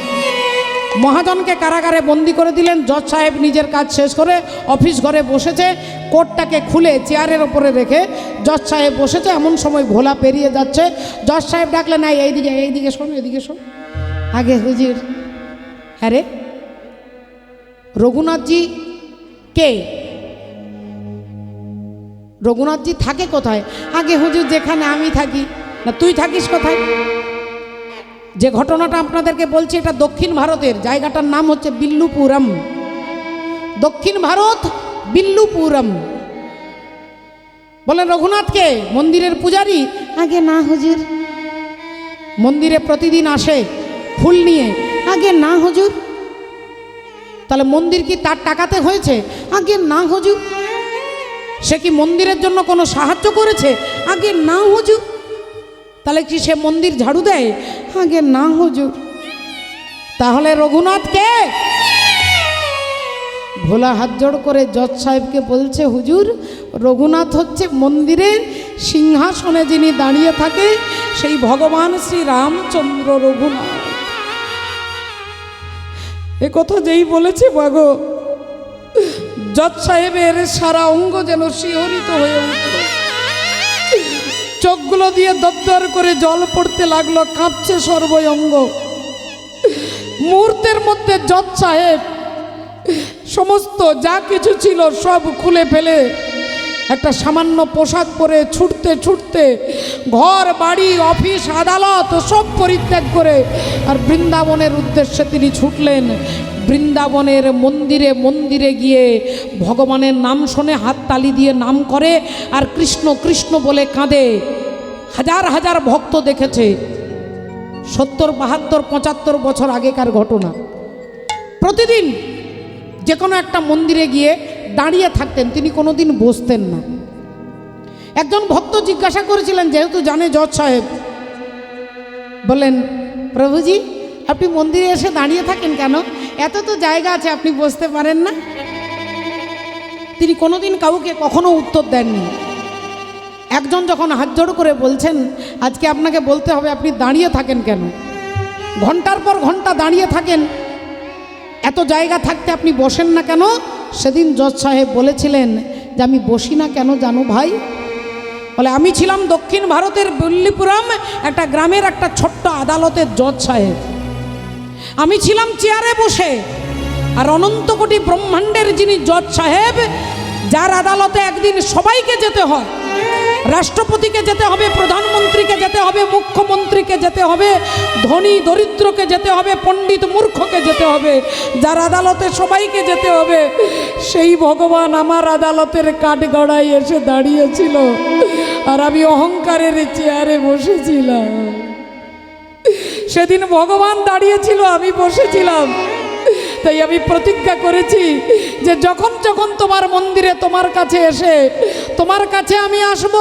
মহাজনকে কারাগারে বন্দি করে দিলেন। জজ সাহেব নিজের কাজ শেষ করে অফিস ঘরে বসেছে, কোটটাকে খুলে চেয়ারের ওপরে রেখে জজ সাহেব বসেছে। এমন সময় ভোলা পেরিয়ে যাচ্ছে। জজ সাহেব ডাকলেন, না এইদিকে শোন, এদিকে শোন। আগে হুজুর। হ্যাঁ রে, রঘুনাথজি কে? রঘুনাথজি থাকে কোথায়? আগে হুজুর যেখানে আমি থাকি। না তুই থাকিস কোথায়? যে ঘটনাটা আপনাদেরকে বলছি এটা দক্ষিণ ভারতের, জায়গাটার নাম হচ্ছে বিল্লুপুরম। দক্ষিণ ভারত, বিল্লুপুরম। বলেন রঘুনাথকে? মন্দিরের পূজারী? আগে না হুজুর। মন্দিরে প্রতিদিন আসে ফুল নিয়ে? আগে না হুজুর। তাহলে মন্দির কি তার টাকাতে হয়েছে? আগে না হুজুর। সে কি মন্দিরের জন্য কোনো সাহায্য করেছে? আগে না হুজুর। তাহলে কি সে মন্দির ঝাড়ু দেয়? আগে না হুজুর। তাহলে রঘুনাথ কে? ভোলা হাত জোড় করে জজ সাহেবকে বলছে, হুজুর রঘুনাথ হচ্ছে মন্দিরের সিংহাসনে যিনি দাঁড়িয়ে থাকে সেই ভগবান শ্রী রামচন্দ্র রঘুনাথ। এ কথা যেই বলেছে বাগো, জজ সাহেবের সারা অঙ্গ যেন শিহরিত হয়ে উঠল, চোখগুলো দিয়ে দরদর করে জল পড়তে লাগলো, কাঁপছে সর্বঙ্গ। মুহূর্তের মধ্যে জজ সাহেব সমস্ত যা কিছু ছিল সব খুলে ফেলে একটা সামান্য পোশাক পরে ছুটতে ছুটতে ঘর বাড়ি অফিস আদালত সব পরিত্যাগ করে আর বৃন্দাবনের উদ্দেশ্যে তিনি ছুটলেন। বৃন্দাবনের মন্দিরে মন্দিরে গিয়ে ভগবানের নাম শোনে, হাততালি দিয়ে নাম করে আর কৃষ্ণ কৃষ্ণ বলে কাঁদে। হাজার হাজার ভক্ত দেখেছে। 70, 72, 75 বছর আগেকার ঘটনা। প্রতিদিন যে কোনো একটা মন্দিরে গিয়ে দাঁড়িয়ে থাকতেন, তিনি কোনোদিন বসতেন না। একজন ভক্ত জিজ্ঞাসা করেছিলেন, যেহেতু জানে জজ সাহেব, বললেন, প্রভুজি আপনি মন্দিরে এসে দাঁড়িয়ে থাকেন কেন? এত তো জায়গা আছে, আপনি বসতে পারেন না? তিনি কোনোদিন কাউকে কখনো উত্তর দেননি। একজন যখন হাত জোড় করে বলছেন, আজকে আপনাকে বলতে হবে আপনি দাঁড়িয়ে থাকেন কেন, ঘন্টার পর ঘন্টা দাঁড়িয়ে থাকেন, এত জায়গা থাকতে আপনি বসেন না কেন? সেদিন জজ সাহেব বলেছিলেন যে আমি বসি না কেন জানো ভাই? বলে, আমি ছিলাম দক্ষিণ ভারতের বল্লীপুরম একটা গ্রামের একটা ছোট্ট আদালতের জজ সাহেব। আমি ছিলাম চেয়ারে বসে, আর অনন্ত কোটি ব্রহ্মাণ্ডের যিনি জজ সাহেব, যার আদালতে একদিন সবাইকে যেতে হয়, রাষ্ট্রপতিকে যেতে হবে, প্রধানমন্ত্রীকে যেতে হবে, মুখ্যমন্ত্রীকে যেতে হবে, ধনী দরিদ্রকে যেতে হবে, পণ্ডিত মূর্খকে যেতে হবে, যার আদালতে সবাইকে যেতে হবে, সেই ভগবান আমার আদালতের কাঠগড়ায় এসে দাঁড়িয়েছিল, আর আমি অহংকারের চেয়ারে বসেছিলাম। সেদিন ভগবান দাঁড়িয়েছিল, আমি বসেছিলাম। তাই আমি প্রতিজ্ঞা করেছি যে যখন যখন তোমার মন্দিরে তোমার কাছে এসে তোমার কাছে আমি আসব,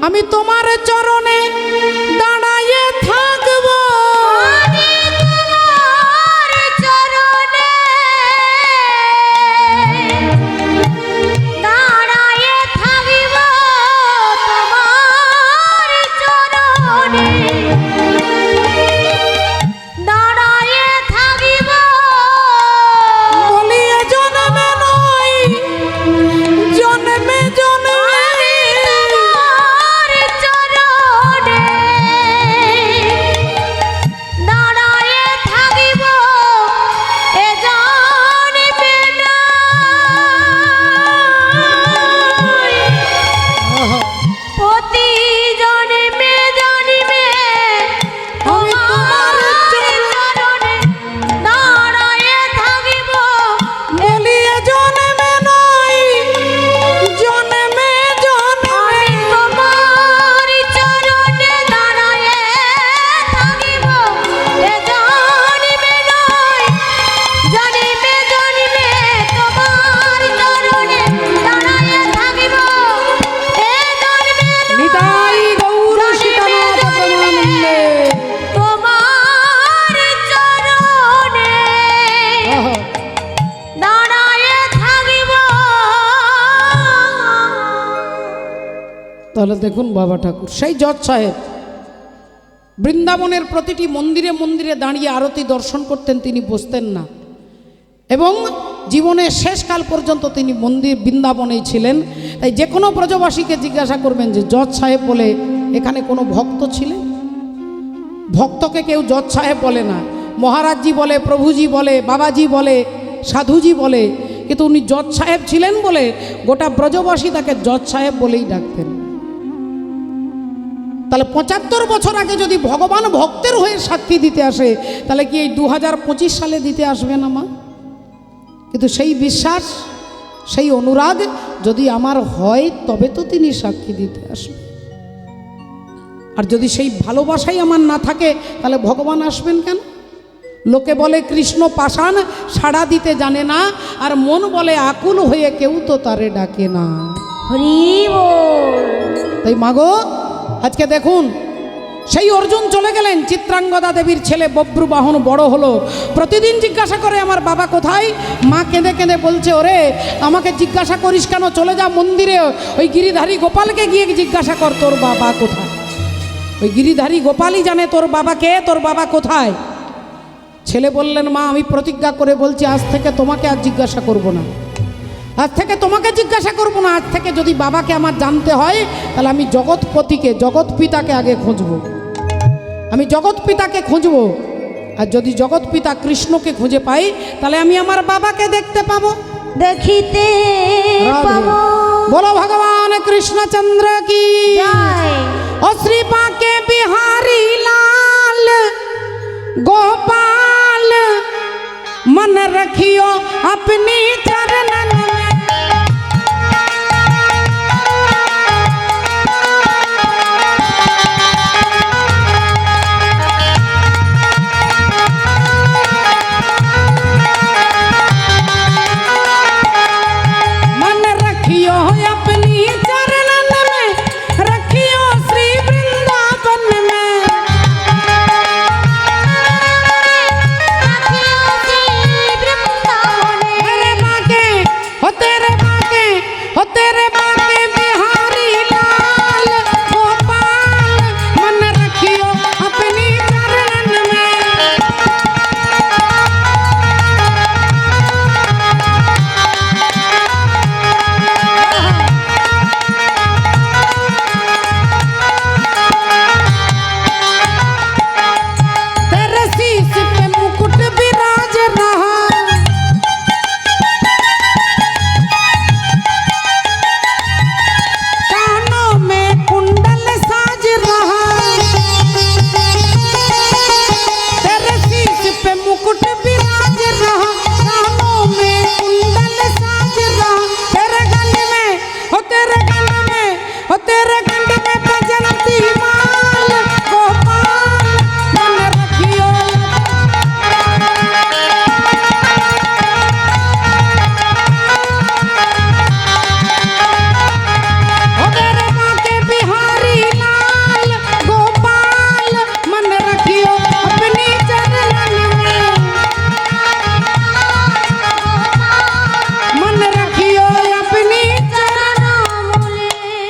আমি তোমার চরণে দাঁড়াইয়ে থাকব। তাহলে দেখুন বাবা ঠাকুর, সেই জজ সাহেব বৃন্দাবনের প্রতিটি মন্দিরে মন্দিরে দাঁড়িয়ে আরতি দর্শন করতেন, তিনি বসতেন না। এবং জীবনের শেষকাল পর্যন্ত তিনি বৃন্দাবনেই ছিলেন। তাই যে কোনো ব্রজবাসীকে জিজ্ঞাসা করবেন যে জজ সাহেব বলে এখানে কোনো ভক্ত ছিলেন? ভক্তকে কেউ জজ সাহেব বলে না, মহারাজজি বলে, প্রভুজি বলে, বাবাজি বলে, সাধুজি বলে, কিন্তু উনি জজ সাহেব ছিলেন বলে গোটা ব্রজবাসী তাকে জজ সাহেব বলেই ডাকতেন। তাহলে 75 বছর আগে যদি ভগবান ভক্তের হয়ে সাক্ষী দিতে আসে, তাহলে কি এই 2025 সালে দিতে আসবে না মা? কিন্তু সেই বিশ্বাস, সেই অনুরাগ যদি আমার হয় তবে তো তিনি সাক্ষী দিতে আসবে। আর যদি সেই ভালোবাসাই আমার না থাকে, তাহলে ভগবান আসবেন কেন? লোকে বলে কৃষ্ণ পাষাণ, সাড়া দিতে জানে না, আর মন বলে আকুল হয়ে কেউ তো তারে ডাকে না। হরি বল। তাই মাগো, আজকে দেখুন সেই অর্জুন চলে গেলেন, চিত্রাঙ্গদা দেবীর ছেলে বব্রুবাহন বড় হলো। প্রতিদিন জিজ্ঞাসা করে আমার বাবা কোথায়? মা কেঁদে কেঁদে বলছে, ওরে আমাকে জিজ্ঞাসা করিস কেন, চলে যা মন্দিরে, ওই গিরিধারী গোপালকে গিয়ে জিজ্ঞাসা কর তোর বাবা কোথায়। ওই গিরিধারী গোপালই জানে তোর বাবা কে, তোর বাবা কোথায়। ছেলে বললেন, মা আমি প্রতিজ্ঞা করে বলছি আজ থেকে তোমাকে আর জিজ্ঞাসা করব না, আজ থেকে তোমাকে জিজ্ঞাসা করব না। আজ থেকে যদি বাবাকে আমার জানতে হয়, তাহলে আমি জগৎপতিকে, জগৎ পিতাকে আগে খুঁজব। আমি জগৎ পিতাকে খুঁজব, আর যদি জগৎ পিতা কৃষ্ণকে খুঁজে পাই, তাহলে আমি আমার বাবাকে দেখতে পাবো, দেখিতে পাবো। বলো ভগবান কৃষ্ণচন্দ্র কি জয়। ও শ্রী পাকে বিহারী লাল গোপাল मन मन रखियो अपनी चरणन में। मन रखियो अपनी चरणन में, रखियो श्री वृंदावन में। तेरे बाके हो तेरे बाके हो तेरे बाके बिहारी लाल गोपाल, मन रखियो अपनी चरणन में। तेरे शीश पे मुकुट विराज रहा, कानों में कुंडल साज रहा। तेरे शीश पे मुकुट विराज रहा, कानों में कुंडल साज रहा। तेरे गले में हो तेरे गले में हो तेरे गले में बजंती माल गोपाल, मन रखियो हो तेरे माँ के बिहारी लाल गोपाल, मन रखियो अपनी चरणन में। मन रखियो अपनी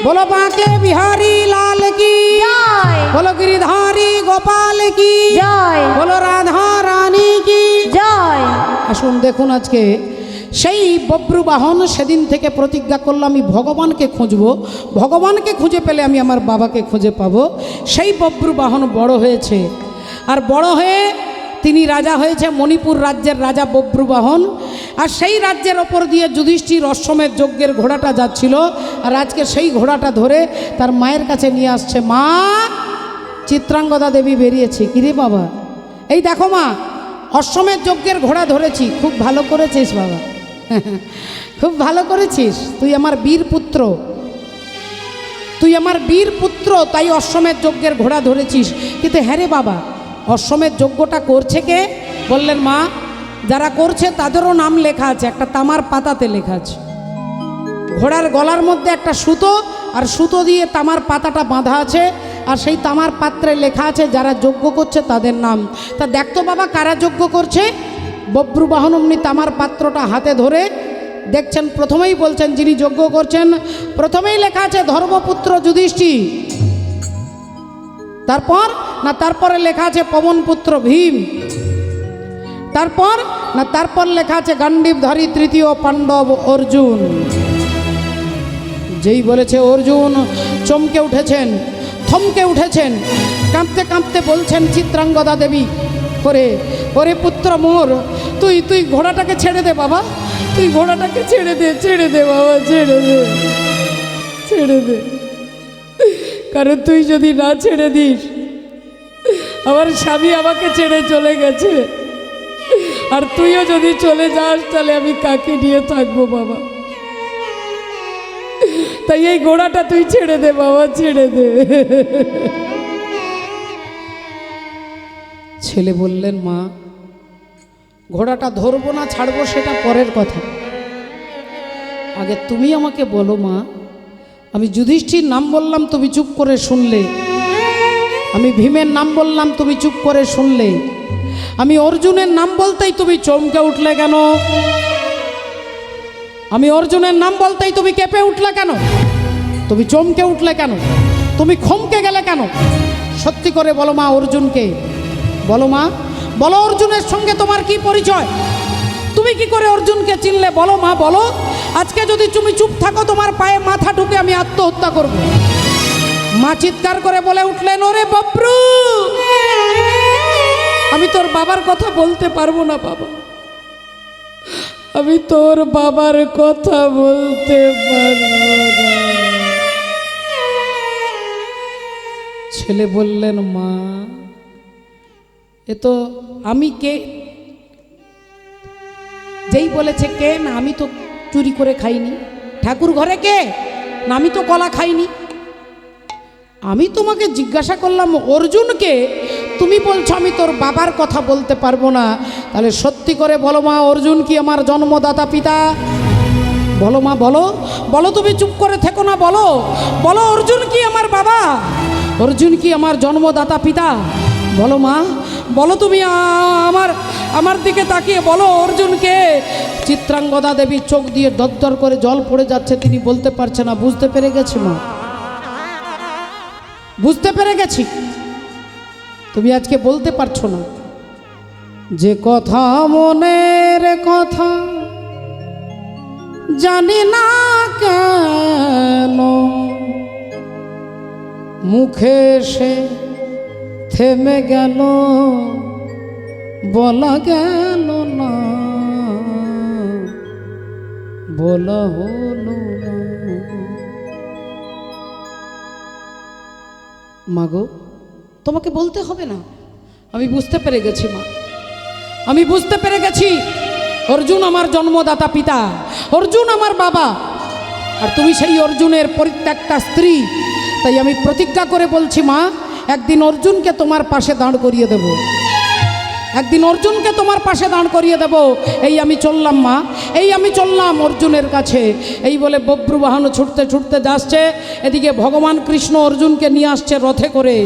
बोलो बांके बिहारी लाल की, जय बोलो गिरिधारी गोपाल की, जय बोलो राधा रानी की। জয়। আসুন দেখুন, আজকে সেই বব্রু বাহন সেদিন থেকে প্রতিজ্ঞা করলো আমি ভগবানকে খুঁজবো, ভগবানকে খুঁজে পেলে আমি আমার বাবাকে খুঁজে পাবো। সেই বব্রু বাহন বড় হয়েছে, আর বড় হয়ে তিনি রাজা হয়েছে, মণিপুর রাজ্যের রাজা বব্রু বাহন। আর সেই রাজ্যের ওপর দিয়ে যুধিষ্ঠির অশ্বমেধ যজ্ঞের ঘোড়াটা যাচ্ছিল, আর আজকে সেই ঘোড়াটা ধরে তার মায়ের কাছে নিয়ে আসছে। মা, চিত্রাঙ্গদা দেবী বেরিয়েছে। কিরে বাবা, এই দেখো মা, অশ্বমেধ যজ্ঞের ঘোড়া ধরেছি। খুব ভালো করেছিস বাবা, খুব ভালো করেছিস, তুই আমার বীর পুত্র, তুই আমার বীর পুত্র, তাই অশ্বমেধ যজ্ঞের ঘোড়া ধরেছিস। কিন্তু হ্যাঁ রে বাবা, অশ্বমেধ যজ্ঞটা করছে কে? বললেন মা, যারা করছে তাদেরও নাম লেখা আছে, একটা তামার পাতাতে লেখা আছে। ঘোড়ার গলার মধ্যে একটা সুতো, আর সুতো দিয়ে তামার পাতাটা বাঁধা আছে, আর সেই তামার পাত্রে লেখা আছে যারা যজ্ঞ করছে তাদের নাম। তা দেখতো বাবা, কারা যজ্ঞ করছে? বব্রু বাহন অমনি তামার পাত্রটা হাতে ধরে দেখছেন, প্রথমেই বলছেন যিনি যজ্ঞ করছেন, প্রথমেই লেখা আছে ধর্মপুত্র যুধিষ্ঠির। তারপর না তারপরে লেখা আছে পবনপুত্র ভীম। তারপর না তারপর লেখা আছে গান্ডীবধারী তৃতীয় পাণ্ডব অর্জুন। যেই বলেছে অর্জুন, চমকে উঠেছেন, থমকে উঠেছেন, কাঁপতে কাঁপতে বলছেন চিত্রাঙ্গদা দেবী করে, ওরে পুত্র মোর, তুই ঘোড়াটাকে ছেড়ে দে বাবা, তুই ঘোড়াটাকে ছেড়ে দে, ছেড়ে দে বাবা, ছেড়ে দে, ছেড়ে দে। কারণ তুই যদি না ছেড়ে দিস, আমার স্বামী আমাকে ছেড়ে চলে গেছে, আর তুইও যদি চলে যাস তাহলে আমি কাকে নিয়ে থাকবো বাবা। তাই এই ঘোড়াটা তুই ছেড়ে দে বাবা, ছেড়ে দে। ছেলে বললেন মা, ঘোড়াটা ধরবো না ছাড়বো সেটা পরের কথা, আগে তুমি আমাকে বলো মা, আমি যুধিষ্ঠির নাম বললাম তুমি চুপ করে শুনলে, আমি ভীমের নাম বললাম তুমি চুপ করে শুনলে, আমি অর্জুনের নাম বলতেই তুমি চমকে উঠলে কেন? আমি অর্জুনের নাম বলতেই তুমি কেঁপে উঠলে কেন? তুমি চমকে উঠলে কেন? তুমি খমকে গেলে কেন? সত্যি করে বলো মা, অর্জুনকে বলো মা, বলো অর্জুনের সঙ্গে তোমার কি পরিচয়? তুমি কি করে অর্জুনকে চিনলে? বলো মা, বলো। আজকে যদি তুমি চুপ থাকো, তোমার পায়ে মাথা ঢুকে আমি আত্মহত্যা করব। মা চিৎকার করে বলে উঠলেন, ওরে বব্রু, আমি তোর বাবার কথা বলতে পারবো না বাবা, আমি তোর বাবার কথা বলতে পারবো না। ছেলে বললেন, মা এ তো আমি কে? যেই বলেছে কে, না আমি তো চুরি করে খাইনি। ঠাকুর ঘরে কে, না আমি তো কলা খাইনি। আমি তোমাকে জিজ্ঞাসা করলাম অর্জুনকে, তুমি বলছো আমি তোর বাবার কথা বলতে পারবো না। তাহলে সত্যি করে বলো মা, অর্জুন কি আমার জন্মদাতা পিতা? বলো মা, বলো বলো, তুমি চুপ করে থেকো না, বলো বলো, অর্জুন কি আমার বাবা? অর্জুন কি আমার জন্মদাতা পিতা? বলো মা, বলো তুমি, আমার দিকে তাকিয়ে বলো অর্জুনকে। চিত্রাঙ্গদা দেবী চোখ দিয়ে দরদর করে জল পড়ে যাচ্ছে, তিনি বলতে পারছে না। বুঝতে পেরে গেছি মা, বুঝতে পেরে গেছি, তুমি আজকে বলতে পারছো না। যে কথা মনের কথা জানি না কেন, মুখে সে থেমে গেল, বলা গেল না, বলা হলো না। মাগো, তোমাকে বলতে হবে না, আমি বুঝতে পেরে গেছি মা, আমি বুঝতে পেরে গেছি। অর্জুন আমার জন্মদাতা পিতা, অর্জুন আমার বাবা, আর তুমি সেই অর্জুনের পরিত্যক্তা স্ত্রী। তাই আমি প্রতিজ্ঞা করে বলছি মা, একদিন অর্জুনকে তোমার পাশে দাঁড় করিয়ে দেব, একদিন অর্জুনকে তোমার পাশে দাঁড় করিয়ে দেব। এই আমি চললাম মা, এই আমি চললাম অর্জুনের কাছে। এই বলে বব্রু বাহন ছুটতে ছুটতে যাচ্ছে। এদিকে ভগবান কৃষ্ণ অর্জুনকে নিয়ে আসছে রথে করে।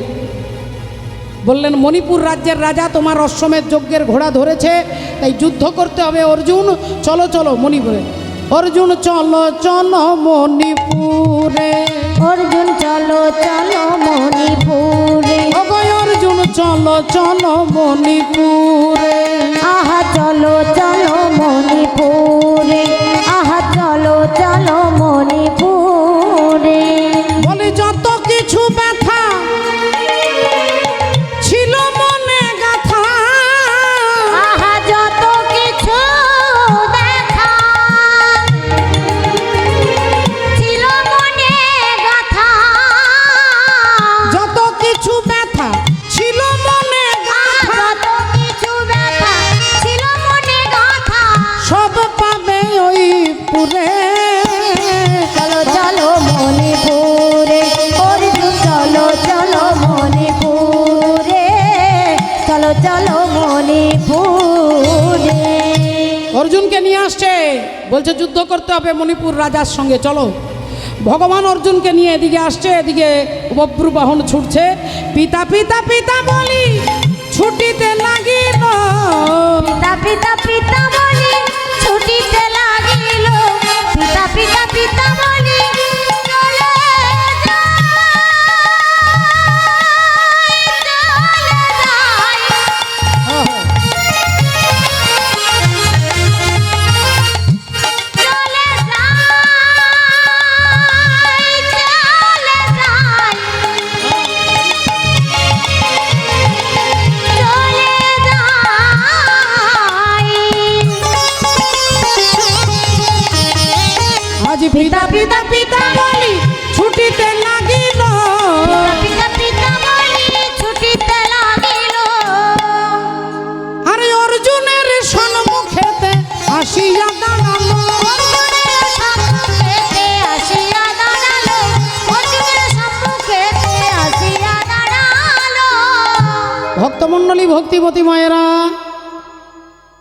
বললেন মণিপুর রাজ্যের রাজা তোমার অশ্বমেধ যজ্ঞের ঘোড়া ধরেছে, তাই যুদ্ধ করতে হবে। অর্জুন চলো চলো মণিপুরে, অর্জুন চলো চলো মণিপুরে, অর্জুন চলো চলো মণিপুরে, অর্জুন চলো চলো মণিপুরে, আহা চলো চলো মণিপুরে, আহা চলো চলো মণিপুরে। বলে যত কিছু ব্যথা ছিল মনে গাথা, আহা যত কিছু দেখা ছিল মনে গাথা, যত কিছু ব্যথা ছিল মনে গাথা, যত কিছু ব্যথা ছিল মনে গাথা, সব পাবে ওই পুরে। চলো চলো মণিপুরে, অর্জুন চলো চলো মণিপুরে, চলো চলো মণিপুরে। অর্জুনকে নিয়ে আসছে, বলছে যুদ্ধ করতে হবে মণিপুর রাজার সঙ্গে, চলো। ভগবান অর্জুনকে নিয়ে এদিকে আসছে, এদিকে বব্রু বাহন ছুটছে। পিতা পিতা পিতা বলি ছুটিতে লাগিল, পিতা পিতা পিতা বলি ছুটিতে লাগিল, পিতা পিতা পিতা বলি চলে আজ পিতা পিতা পিতা বলি ছুটিতে লাগিল, পিতা পিতা বলি ছুটিতে লাগিল, আরে অর্জুনের সম্মুখেতে আসিয়া দাঁড়ালো, অর্জুনের সম্মুখেতে আসিয়া দাঁড়ালো, অর্জুনের সম্মুখেতে আসিয়া দাঁড়ালো। ভক্তমণ্ডলী ভক্তিবতী মায়েরা,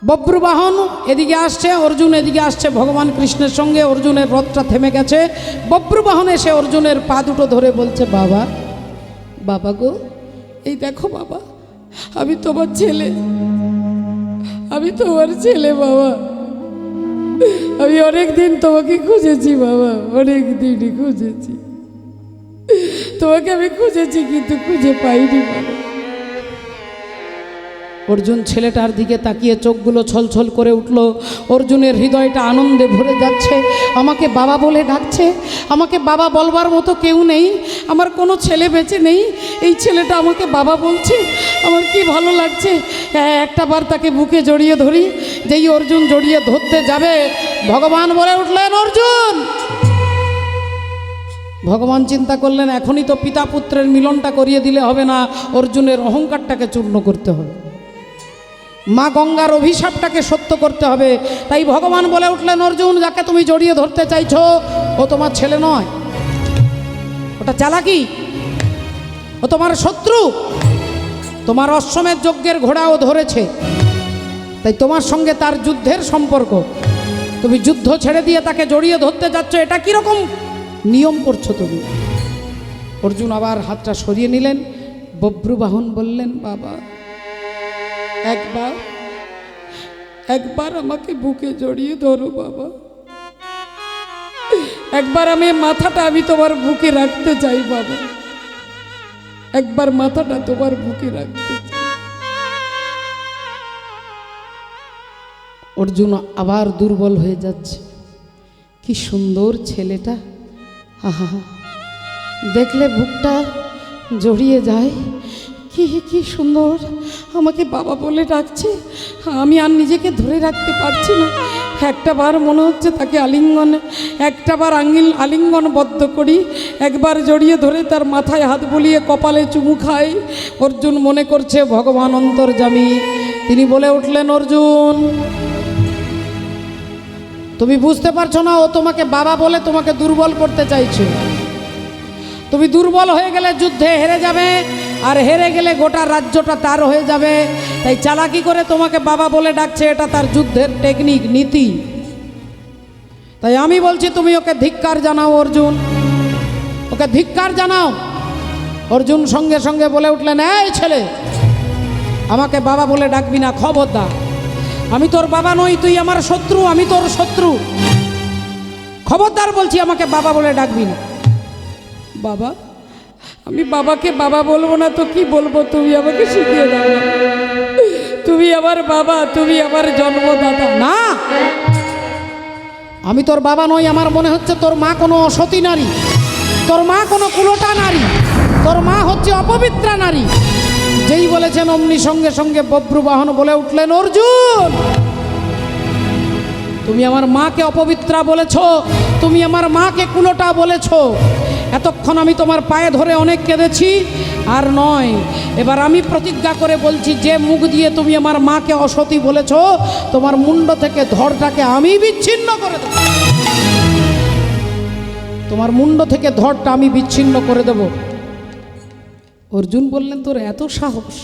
বব্রুবাহন এদিকে আসছে, অর্জুন এদিকে আসছে ভগবান কৃষ্ণের সঙ্গে। অর্জুনের রথটা থেমে গেছে। বব্রুবাহন এসে অর্জুনের পা দুটো ধরে বলছে বাবা, বাবা গো, এই দেখো বাবা, আমি তোমার ছেলে, আমি তোমার ছেলে বাবা, আমি অনেক দিন তোমাকে খুঁজেছি বাবা, অনেক দিনই খুঁজেছি তোমাকে, আমি খুঁজেছি কিন্তু খুঁজে পাইনি বাবা। অর্জুন ছেলেটার দিকে তাকিয়ে চোখগুলো ছলছল করে উঠল। অর্জুনের হৃদয়টা আনন্দে ভরে যাচ্ছে। আমাকে বাবা বলে ডাকছে, আমাকে বাবা বলবার মতো কেউ নেই, আমার কোনো ছেলে বেঁচে নেই, এই ছেলেটা আমাকে বাবা বলছে, আমার কি ভালো লাগছে। একটা বার তাকে বুকে জড়িয়ে ধরি। যেই অর্জুন জড়িয়ে ধরতে যাবে, ভগবান বলে উঠলেন অর্জুন। ভগবান চিন্তা করলেন এখনই তো পিতা পুত্রের মিলনটা করিয়ে দিলে হবে না, অর্জুনের অহংকারটাকে চূর্ণ করতে হবে। মা গঙ্গার অভিশাপটাকে সত্য করতে হবে। তাই ভগবান বলে উঠলেন, অর্জুন, যাকে তুমি জড়িয়ে ধরতে চাইছো ও তোমার ছেলে নয়, ওটা চালাকি, ও তোমার শত্রু। তোমার অশ্বমেধ যজ্ঞের ঘোড়াও ধরেছে, তাই তোমার সঙ্গে তার যুদ্ধের সম্পর্ক। তুমি যুদ্ধ ছেড়ে দিয়ে তাকে জড়িয়ে ধরতে যাচ্ছ, এটা কীরকম নিয়ম করছো তুমি? অর্জুন আবার হাতটা সরিয়ে নিলেন। বব্রুবাহন বললেন, বাবা একবার আমাকে বুকে জড়িয়ে ধরো বাবা, একবার মাথাটা আমি তোমার বুকে রাখতে চাই বাবা, একবার মাথাটা তোমার বুকে রাখতে চাই। অর্জুন আবার দুর্বল হয়ে যাচ্ছে। কি সুন্দর ছেলেটা, আহা, দেখলে বুকটা জড়িয়ে যায়। কি সুন্দর আমাকে বাবা বলে ডাকছে, আমি আর নিজেকে ধরে রাখতে পারছি না। একটাবার মনে হচ্ছে তাকে একটাবার আলিঙ্গনবদ্ধ করি, একবার জড়িয়ে ধরে তার মাথায় হাত বুলিয়ে কপালে চুমু খাই। অর্জুন মনে করছে ভগবান অন্তর্যামী। তিনি বলে উঠলেন, অর্জুন, তুমি বুঝতে পারছো না, ও তোমাকে বাবা বলে তোমাকে দুর্বল করতে চাইছে। তুমি দুর্বল হয়ে গেলে যুদ্ধে হেরে যাবে, আর হেরে গেলে গোটা রাজ্যটা তার হয়ে যাবে। তাই চালাকি করে তোমাকে বাবা বলে ডাকছে, এটা তার যুদ্ধের টেকনিক, নীতি। তাই আমি বলছি তুমি ওকে ধিক্কার জানাও অর্জুন, ওকে ধিক্কার জানাও। অর্জুন সঙ্গে সঙ্গে বলে উঠলেন, এই ছেলে, আমাকে বাবা বলে ডাকবি না, খবরদার। আমি তোর বাবা নই, তুই আমার শত্রু, আমি তোর শত্রু। খবরদার বলছি, আমাকে বাবা বলে ডাকবি না। বাবা, আমি বাবাকে বাবা বলবো না তো কি বলবো? তুমি আমাকে শিখিয়ে দাও। তুমি আমার বাবা, তুমি আমার জন্মদাতা। না, আমি তোর বাবা নই। আমার মনে হচ্ছে তোর মা কোনো অসতী নারী, তোর মা কোনো কুলোটা নারী, তোর মা হচ্ছে অপবিত্রা নারী। যেই বলেছেন অমনি সঙ্গে সঙ্গে বব্রুবাহন বলে উঠলেন, অর্জুন, তুমি আমার মাকে অপবিত্রা বলেছ, তুমি আমার মাকে কুলোটা বলেছ। এতক্ষণ আমি তোমার পায়ে ধরে অনেক কেঁদেছি, আর নয়। এবার আমি প্রতিজ্ঞা করে বলছি, যে মুখ দিয়ে তুমি আমার মাকে অসতী বলেছ, তোমার মুন্ড থেকে ধড়টাকে আমি বিচ্ছিন্ন করে দেব। তোমার মুন্ড থেকে ধড়টা আমি বিচ্ছিন্ন করে দেব। অর্জুন বললেন, তোর এত সাহস?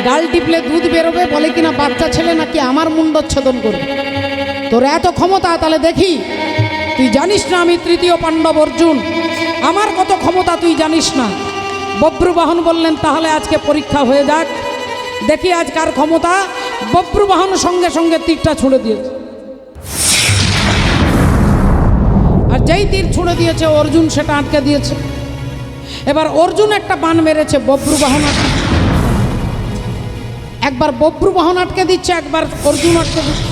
ডাল টিপলে দুধ বেরোবে বলে কিনা বাচ্চা ছেলে, নাকি আমার মুন্ডচ্ছেদন করবে? তোর এত ক্ষমতা? তাহলে দেখি। তুই জানিস না আমি তৃতীয় পাণ্ডব অর্জুন, আমার কত ক্ষমতা তুই জানিস না। বব্রুবাহন বললেন, তাহলে আজকে পরীক্ষা হয়ে যাক, দেখি আজ কার ক্ষমতা। বব্রুবাহন সঙ্গে সঙ্গে তীরটা ছুঁড়ে দিয়েছে, আর যেই তীর ছুঁড়ে দিয়েছে অর্জুন সেটা আটকে দিয়েছে। এবার অর্জুন একটা বাণ মেরেছে, বব্রুবাহন একবার বব্রুবাহন আটকে দিচ্ছে, একবার অর্জুন আটকে দিচ্ছে।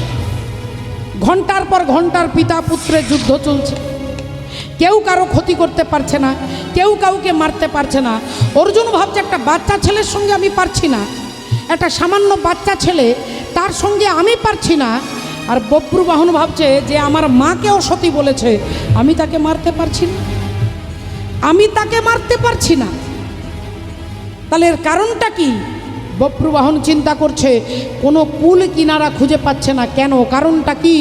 ঘন্টার পর ঘন্টার পিতা পুত্রের যুদ্ধ চলছে, কেউ কারো ক্ষতি করতে পারছে না, কেউ কাউকে মারতে পারছে না। অর্জুন ভাবছে, একটা বাচ্চা ছেলের সঙ্গে আমি পারছি না, একটা সামান্য বাচ্চা ছেলে, তার সঙ্গে আমি পারছি না। আর বব্রুবাহন ভাবছে যে আমার মাকে অসতী বলেছে, আমি তাকে মারতে পারছি না, আমি তাকে মারতে পারছি না। তাহলে এর কারণটা কি? বব্রুবাহন চিন্তা করছে, কোনো কুল কিনারা খুঁজে পাচ্ছে না। কেন? কারণটা কি?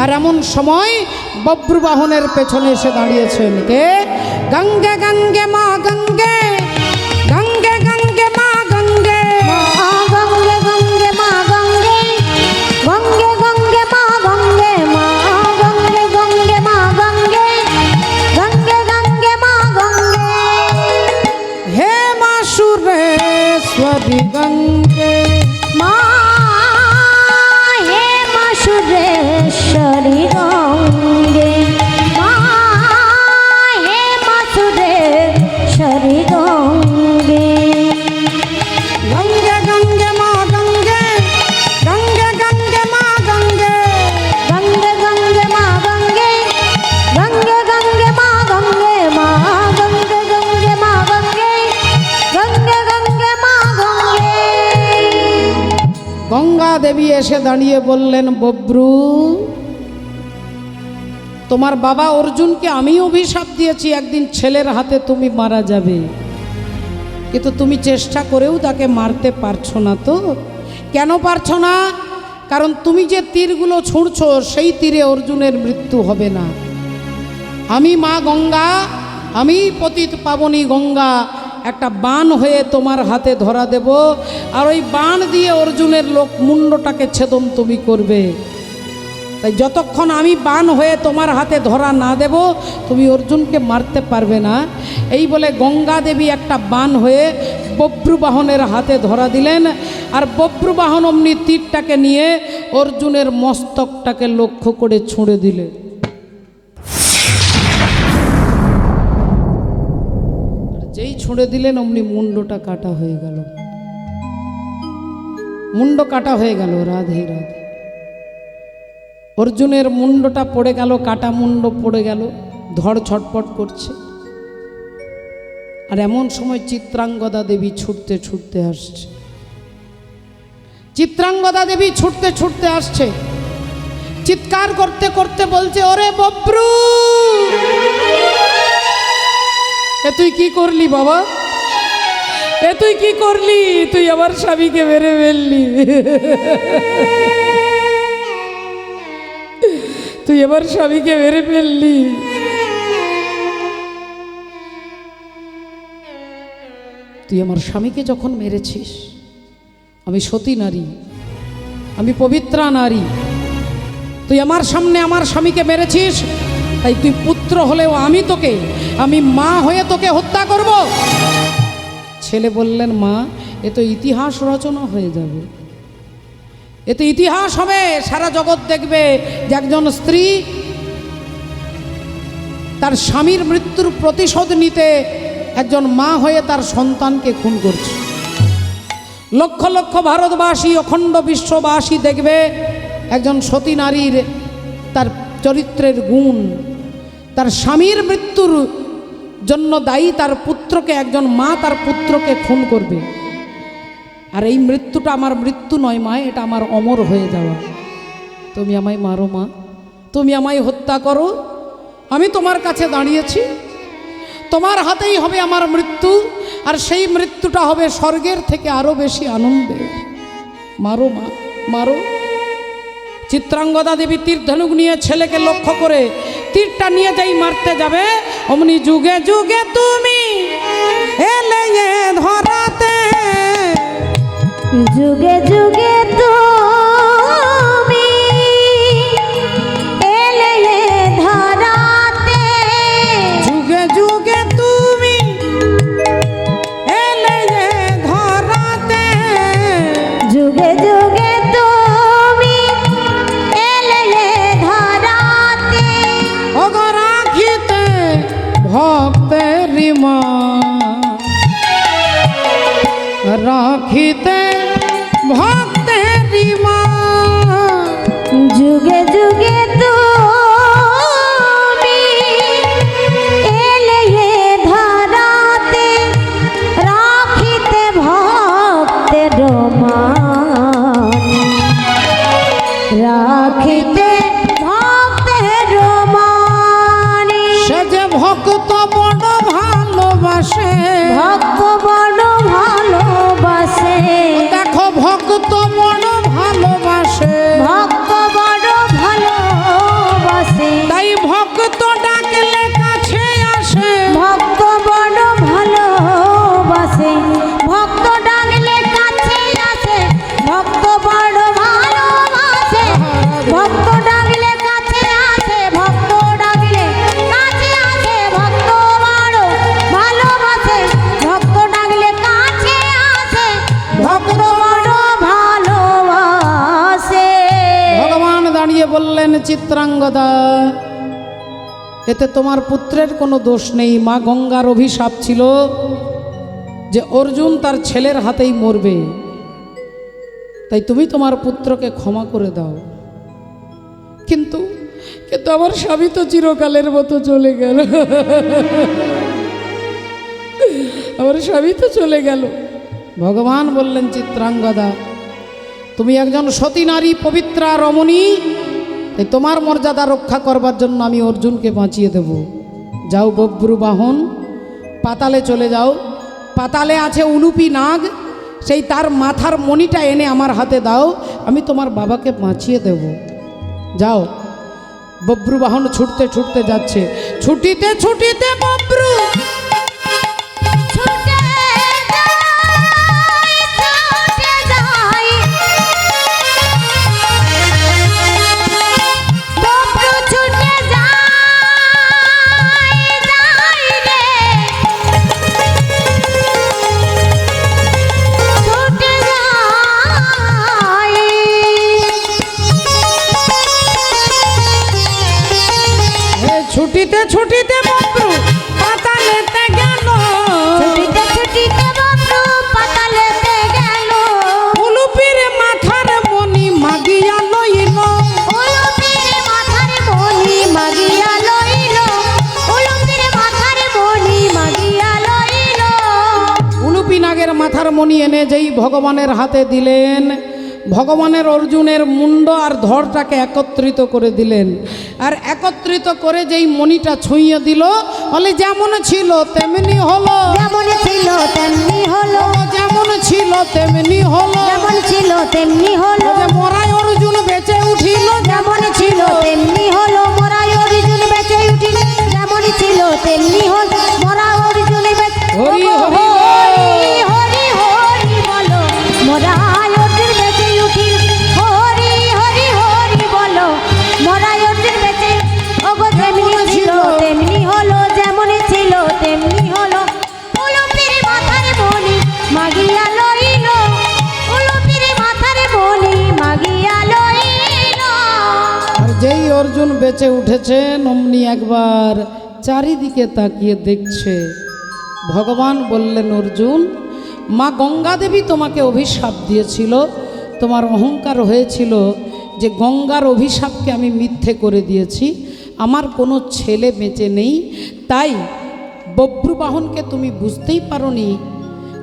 আর এমন সময় বব্রুবাহনের পেছনে এসে দাঁড়িয়েছেন কে? গঙ্গে গঙ্গে মা গঙ্গে, গঙ্গে গঙ্গে মা গঙ্গে, গঙ্গে গঙ্গে মা গঙ্গে, গঙ্গে গঙ্গে মা গঙ্গে, মা গঙ্গে গঙ্গে মা গঙ্গে, গঙ্গে গঙ্গে মা গঙ্গে। হে মা সুরেশ্বরী গঙ্গে, মা হে মা সুরেশ্বরী গঙ্গে, মা হে মা সুরেশ্বরী গঙ্গে। গঙ্গে গঙ্গে মা গঙ্গে, গঙ্গে গঙ্গে মা গঙ্গে, গঙ্গে গঙ্গে মা গঙ্গে, গঙ্গে গঙ্গে মা গঙ্গে, মা গঙ্গে গঙ্গে মা গঙ্গে, গঙ্গে গঙ্গে মা গঙ্গে। গঙ্গা দেবী এসে দাঁড়িয়ে বললেন, বব্রু, তোমার বাবা অর্জুনকে আমি অভিশাপ দিয়েছি, একদিন ছেলের হাতে তুমি মারা যাবে। কিন্তু তুমি চেষ্টা করেও তাকে মারতে পারছো না। তো কেন পারছো না? কারণ তুমি যে তীরগুলো ছুঁড়ছো সেই তীরে অর্জুনের মৃত্যু হবে না। আমি মা গঙ্গা, আমি পতিত পাবনী গঙ্গা একটা বাণ হয়ে তোমার হাতে ধরা দেব, আর ওই বাণ দিয়ে অর্জুনের মুন্ডটাকে ছেদন তুমি করবে। তাই যতক্ষণ আমি বাণ হয়ে তোমার হাতে ধরা না দেব তুমি অর্জুনকে মারতে পারবে না। এই বলে গঙ্গা দেবী একটা বাণ হয়ে বব্রুবাহনের হাতে ধরা দিলেন, আর বব্রুবাহন অমনি তীরটাকে নিয়ে অর্জুনের মস্তকটাকে লক্ষ্য করে ছুঁড়ে দিলে। যেই ছুঁড়ে দিলেন অমনি মুন্ডটা কাটা হয়ে গেল, মুন্ড কাটা হয়ে গেল। রাধে রাধে। অর্জুনের মুন্ডটা পড়ে গেল, কাটা মুন্ড পড়ে গেল, ধড় ছটপট করছে। আর এমন সময় চিত্রাঙ্গদা দেবী ছুটতে ছুটতে আসছে। চিত্রাঙ্গদা দেবী ছুটতে ছুটতে আসছে, চিৎকার করতে করতে বলছে, ওরে বব্রু, এ তুই কি করলি বাবা? এ তুই কি করলি? তুই আমার স্বামীকে মেরে ফেললি, তুই আমার স্বামীকে মেরে ফেললি। তুই আমার স্বামীকে যখন মেরেছিস, আমি সতী নারী, আমি পবিত্রা নারী, তুই আমার সামনে আমার স্বামীকে মেরেছিস, তাই তুই পুত্র হলেও আমি মা হয়ে তোকে হত্যা করব। ছেলে বললেন, মা, এ তো ইতিহাস রচনা হয়ে যাবে, এতে ইতিহাস হবে, সারা জগৎ দেখবে যে একজন স্ত্রী তার স্বামীর মৃত্যুর প্রতিশোধ নিতে একজন মা হয়ে তার সন্তানকে খুন করছে। লক্ষ লক্ষ ভারতবাসী, অখণ্ড বিশ্ববাসী দেখবে একজন সতী নারীর তার চরিত্রের গুণ, তার স্বামীর মৃত্যুর জন্য দায়ী তার পুত্রকে, একজন মা তার পুত্রকে খুন করবে। আর এই মৃত্যুটা আমার মৃত্যু নয় মা, এটা আমার অমর হয়ে যাওয়া। তুমি আমায় মারো মা, তুমি আমায় হত্যা করো, আমি তোমার কাছে দাঁড়িয়েছি, তোমার হাতেই হবে আমার মৃত্যু, আর সেই মৃত্যুটা হবে স্বর্গের থেকে আরও বেশি আনন্দের। মারো মা, মারো। চিত্রাঙ্গদা দেবী তীর ধনুক নিয়ে ছেলেকে লক্ষ্য করে তীরটা নিয়ে যাই মারতে যাবে, অমনি যুগে যুগে তুমি এলে এ ধরাতে, যুগে যুগে তুমি এলে এ ধরাতে, যুগে যুগে তুমি এলে এ ধরাতে, যুগে যুগে তুমি এলে এ ধরাতে, ওগো রাখিতে ভক্তের মা, রাখিতে ভক্তের মা, যুগে যুগে তুমি এলে এ ধরাতে, রাখিতে ভক্তের মান, রাখিতে ভক্তের মান। সে যে ভক্ত বড় ভালোবাসে, ভক্ত বড় ভালোবাসে, দেখো ভক্ত বড় ভালোবাসে, ভক্ত বড় ভালোবাসে, তাই ভক্ত ডাকলে কাছে আসে, ভক্ত বড় ভালোবাসে, ভক্ত ডাকলে কাছে আসে, ভক্ত বড় ভালোবাসে, ভক্ত ডাকলে কাছে আসে, ভক্ত ডাকলে কাছে আসে, ভক্ত বড় ভালোবাসে, ভক্ত ডাকলে কাছে আসে, ভক্ত বড় ভালোবাসে। ভগবান দাঁড়িয়ে বললেন, চিত্রাঙ্গদা, এতে তোমার পুত্রের কোনো দোষ নেই। মা গঙ্গার অভিশাপ ছিল যে অর্জুন তার ছেলের হাতেই মরবে, তাই তুমি তোমার পুত্রকে ক্ষমা করে দাও। কিন্তু কিন্তু আমার স্বামী তো চিরকালের মতো চলে গেল, আমার স্বামী তো চলে গেল। ভগবান বললেন, চিত্রাঙ্গদা, তুমি একজন সতী নারী, পবিত্রা রমণী, তাই তোমার মর্যাদা রক্ষা করবার জন্য আমি অর্জুনকে বাঁচিয়ে দেব। যাও বব্রু বাহন, পাতালে চলে যাও, পাতালে আছে উলুপি নাগ, সেই তার মাথার মণিটা এনে আমার হাতে দাও, আমি তোমার বাবাকে বাঁচিয়ে দেব। যাও। বব্রু বাহন ছুটতে ছুটতে যাচ্ছে, ছুটিতে ছুটিতে বব্রু ছুটে যাই, বব্রু ছুটে যাই রে, ছুটে যাই। ছুটিতে ছুটিতে বব্রু পাতালেতে গেল, ছুটিতে ছুটিতে বব্রু পাতালেতে গেল, উলুপির মাথার মণি মাগিয়া লইল, উলুপির মাথার মণি মাগিয়া লইল, উলুপির মাথার মণি মাগিয়া লইল। উলুপি নাগের মাথার মণি এনে যেই ভগবানের হাতে দিলেন, ভগবানের অর্জুনের মুন্ড আর ধড়টাকে একত্রিত করে দিলেন, আর একত্রিত করে যেই মণিটা ছুঁয়ে দিল, বলে যেমন ছিল তেমনি হলো, যেমন ছিল তেমনি হলো, যেমন ছিল তেমনি হলো, যেমন ছিল তেমনি হলো, যে মরাই অর্জুন বেঁচে উঠিল, যেমন ছিল তেমনি হলো, মরাই অর্জুন বেঁচে উঠিল, যেমন ছিল তেমনি হলো, মরা অর্জুন বেঁচে। হরি হরি হরি হরি বলো, মরাই অর্জুন বেঁচে উঠিল, হরি হরি হরি বলো, মরাই অর্জুন বেঁচে। ওগো যেমনি ছিল তেমনি হলো, যেমন ছিল তেমনি হলো, উলুপির মাথার মণি মাগিয়া লইল, উলুপির মাথার মণি মাগিয়া লইল। আর যেই অর্জুন বেঁচে উঠেছেন অমনি একবার চারিদিকে তাকিয়ে দেখছে। ভগবান বললেন, অর্জুন, মা গঙ্গা দেবী তোমাকে অভিশাপ দিয়েছিল, তোমার অহংকার হয়েছিল যে গঙ্গার অভিশাপকে আমি মিথ্যে করে দিয়েছি, আমার কোনো ছেলে বেঁচে নেই, তাই বব্রুবাহনকে তুমি বুঝতেই পারোনি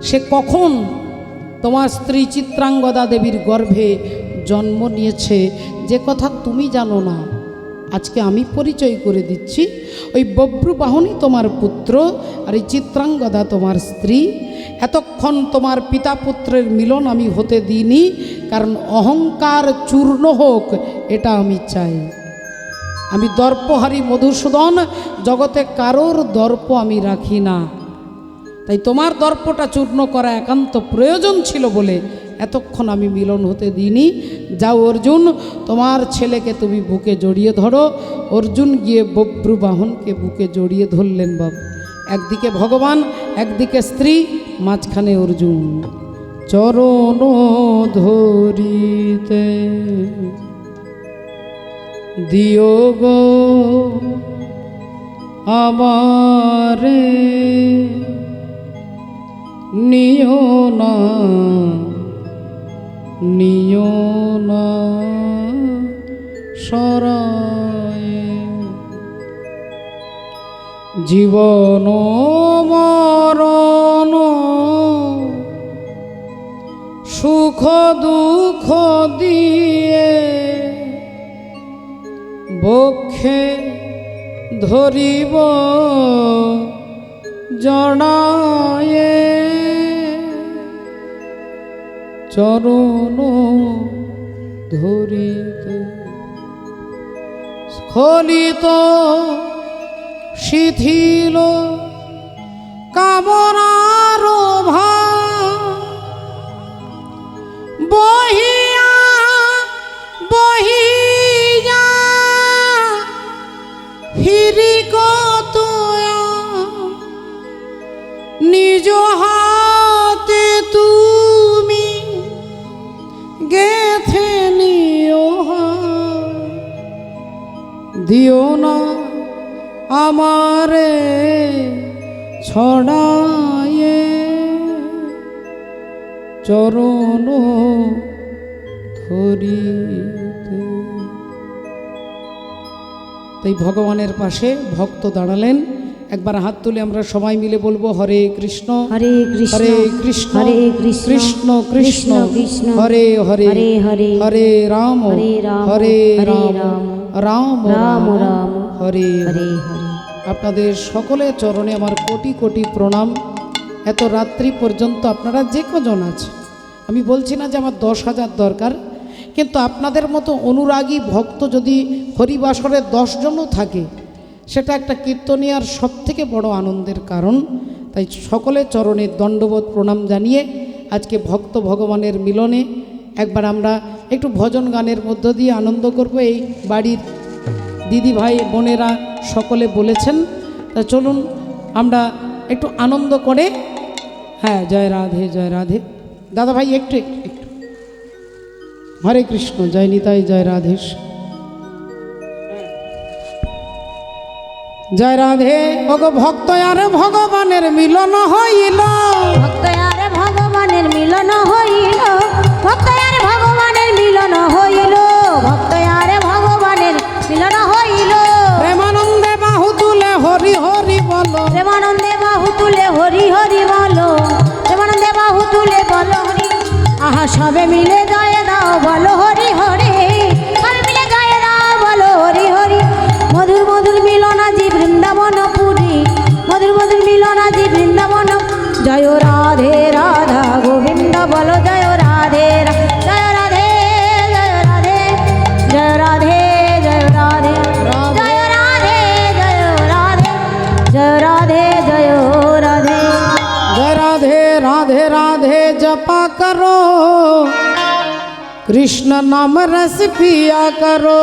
সে কখন তোমার স্ত্রী চিত্রাঙ্গদা দেবীর গর্ভে জন্ম নিয়েছে, যে কথা তুমি জানো না। আজকে আমি পরিচয় করে দিচ্ছি, ওই বব্রুবাহনই তোমার পুত্র, আর এই চিত্রাঙ্গদা তোমার স্ত্রী। এতক্ষণ তোমার পিতা পুত্রের মিলন আমি হতে দিইনি, কারণ অহংকার চূর্ণ হোক এটা আমি চাই। আমি দর্পহারি মধুসূদন, জগতে কারোর দর্প আমি রাখি না, তাই তোমার দর্পটা চূর্ণ করা একান্ত প্রয়োজন ছিল বলে এতক্ষণ আমি মিলন হতে দিইনি। যাও অর্জুন, তোমার ছেলেকে তুমি বুকে জড়িয়ে ধরো। অর্জুন গিয়ে বব্রুবাহনকে বুকে জড়িয়ে ধরলেন। বাবু, একদিকে ভগবান, একদিকে স্ত্রী, মাঝখানে অর্জুন। চরণ ধরিতে দিও গো আমারে, নিও না নিও না সরায়ে, জীবন মরণ সুখ দুঃখ দিয়ে বক্ষে ধরিব জড়ায়ে, চরণ ধরিতে স্খলিত শিথিল কামনার বহিয়া বহিয়া ফিরি কত নিজ হাতে তুমি গেথে নিও, দিও না আমারে ছড়ায়ে, চরণ ধরিতে। তাই ভগবানের পাশে ভক্ত দাঁড়ালেন। একবার হাত তুলে আমরা সবাই মিলে বলবো, হরে কৃষ্ণ হরে কৃষ্ণ হরে কৃষ্ণ হরে কৃষ্ণ কৃষ্ণ কৃষ্ণ কৃষ্ণ হরে হরে হরে হরে হরে রাম হরে রাম হরে হরে রাম রাম রাম রাম রাম রাম হরে হরে হরে। হরে। আপনাদের সকলের চরণে আমার কোটি কোটি প্রণাম। এত রাত্রি পর্যন্ত আপনারা যে কজন আছে, আমি বলছি না যে আমার 10,000 দরকার, কিন্তু আপনাদের মতো অনুরাগী ভক্ত যদি হরিবাসরে 10 জনও থাকে, সেটা একটা কীর্তনিয়ার সবথেকে বড় আনন্দের কারণ। তাই সকলের চরণে দণ্ডবোধ প্রণাম জানিয়ে আজকে ভক্ত ভগবানের মিলনে একবার আমরা একটু ভজন গানের মধ্য দিয়ে আনন্দ করব। এই বাড়ির দিদি ভাই বোনেরা সকলে বলেছেন, তা চলুন আমরা একটু আনন্দ করে। হ্যাঁ, জয় রাধে জয় রাধে। দাদা ভাই একটু একটু একটু হরে কৃষ্ণ, জয় নিতাই, জয় রাধেশ, জয় রাধে। ওগো ভক্ত আর ভগবানের মিলন হইল, ভক্ত আর ভগবানের মিলন হইল, ভক্ত আর ভগবানের মিলন হইল, ভক্ত আর ভগবানের মিলন হইল। প্রেমানন্দে বাহু তুলে হরি হরি বলো, প্রেমানন্দে বাহু তুলে হরি হরি বলো, প্রেমানন্দে বাহু তুলে বলো হরি। আহা সবে মিলে জয় দাও বলো হরি হরি, সবে মিলে জয় দাও বলো হরি হরি। মধুর মধুর মিলন আজি বৃন্দাবন পুরী, মধুর মধুর মিলন আজি বৃন্দাবন। জয় রাধে রাধা গোবিন্দ বলো জয় রাধে জয় রাধে জয় রাধে জয় রাধে জয় রাধে জয় রাধে জয় রাধে জয় রাধে জয় রাধে। जय राधे राधे राधे जपा करो, कृष्ण नाम रस पिया करो।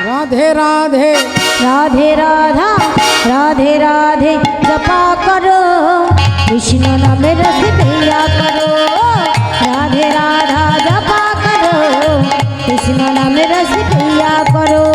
राधे राधे राधे राधा राधे राधे जपा करो, कृष्ण नाम रस पिया करो। राधे राधा जपा करो, कृष्ण नाम रस पिया करो।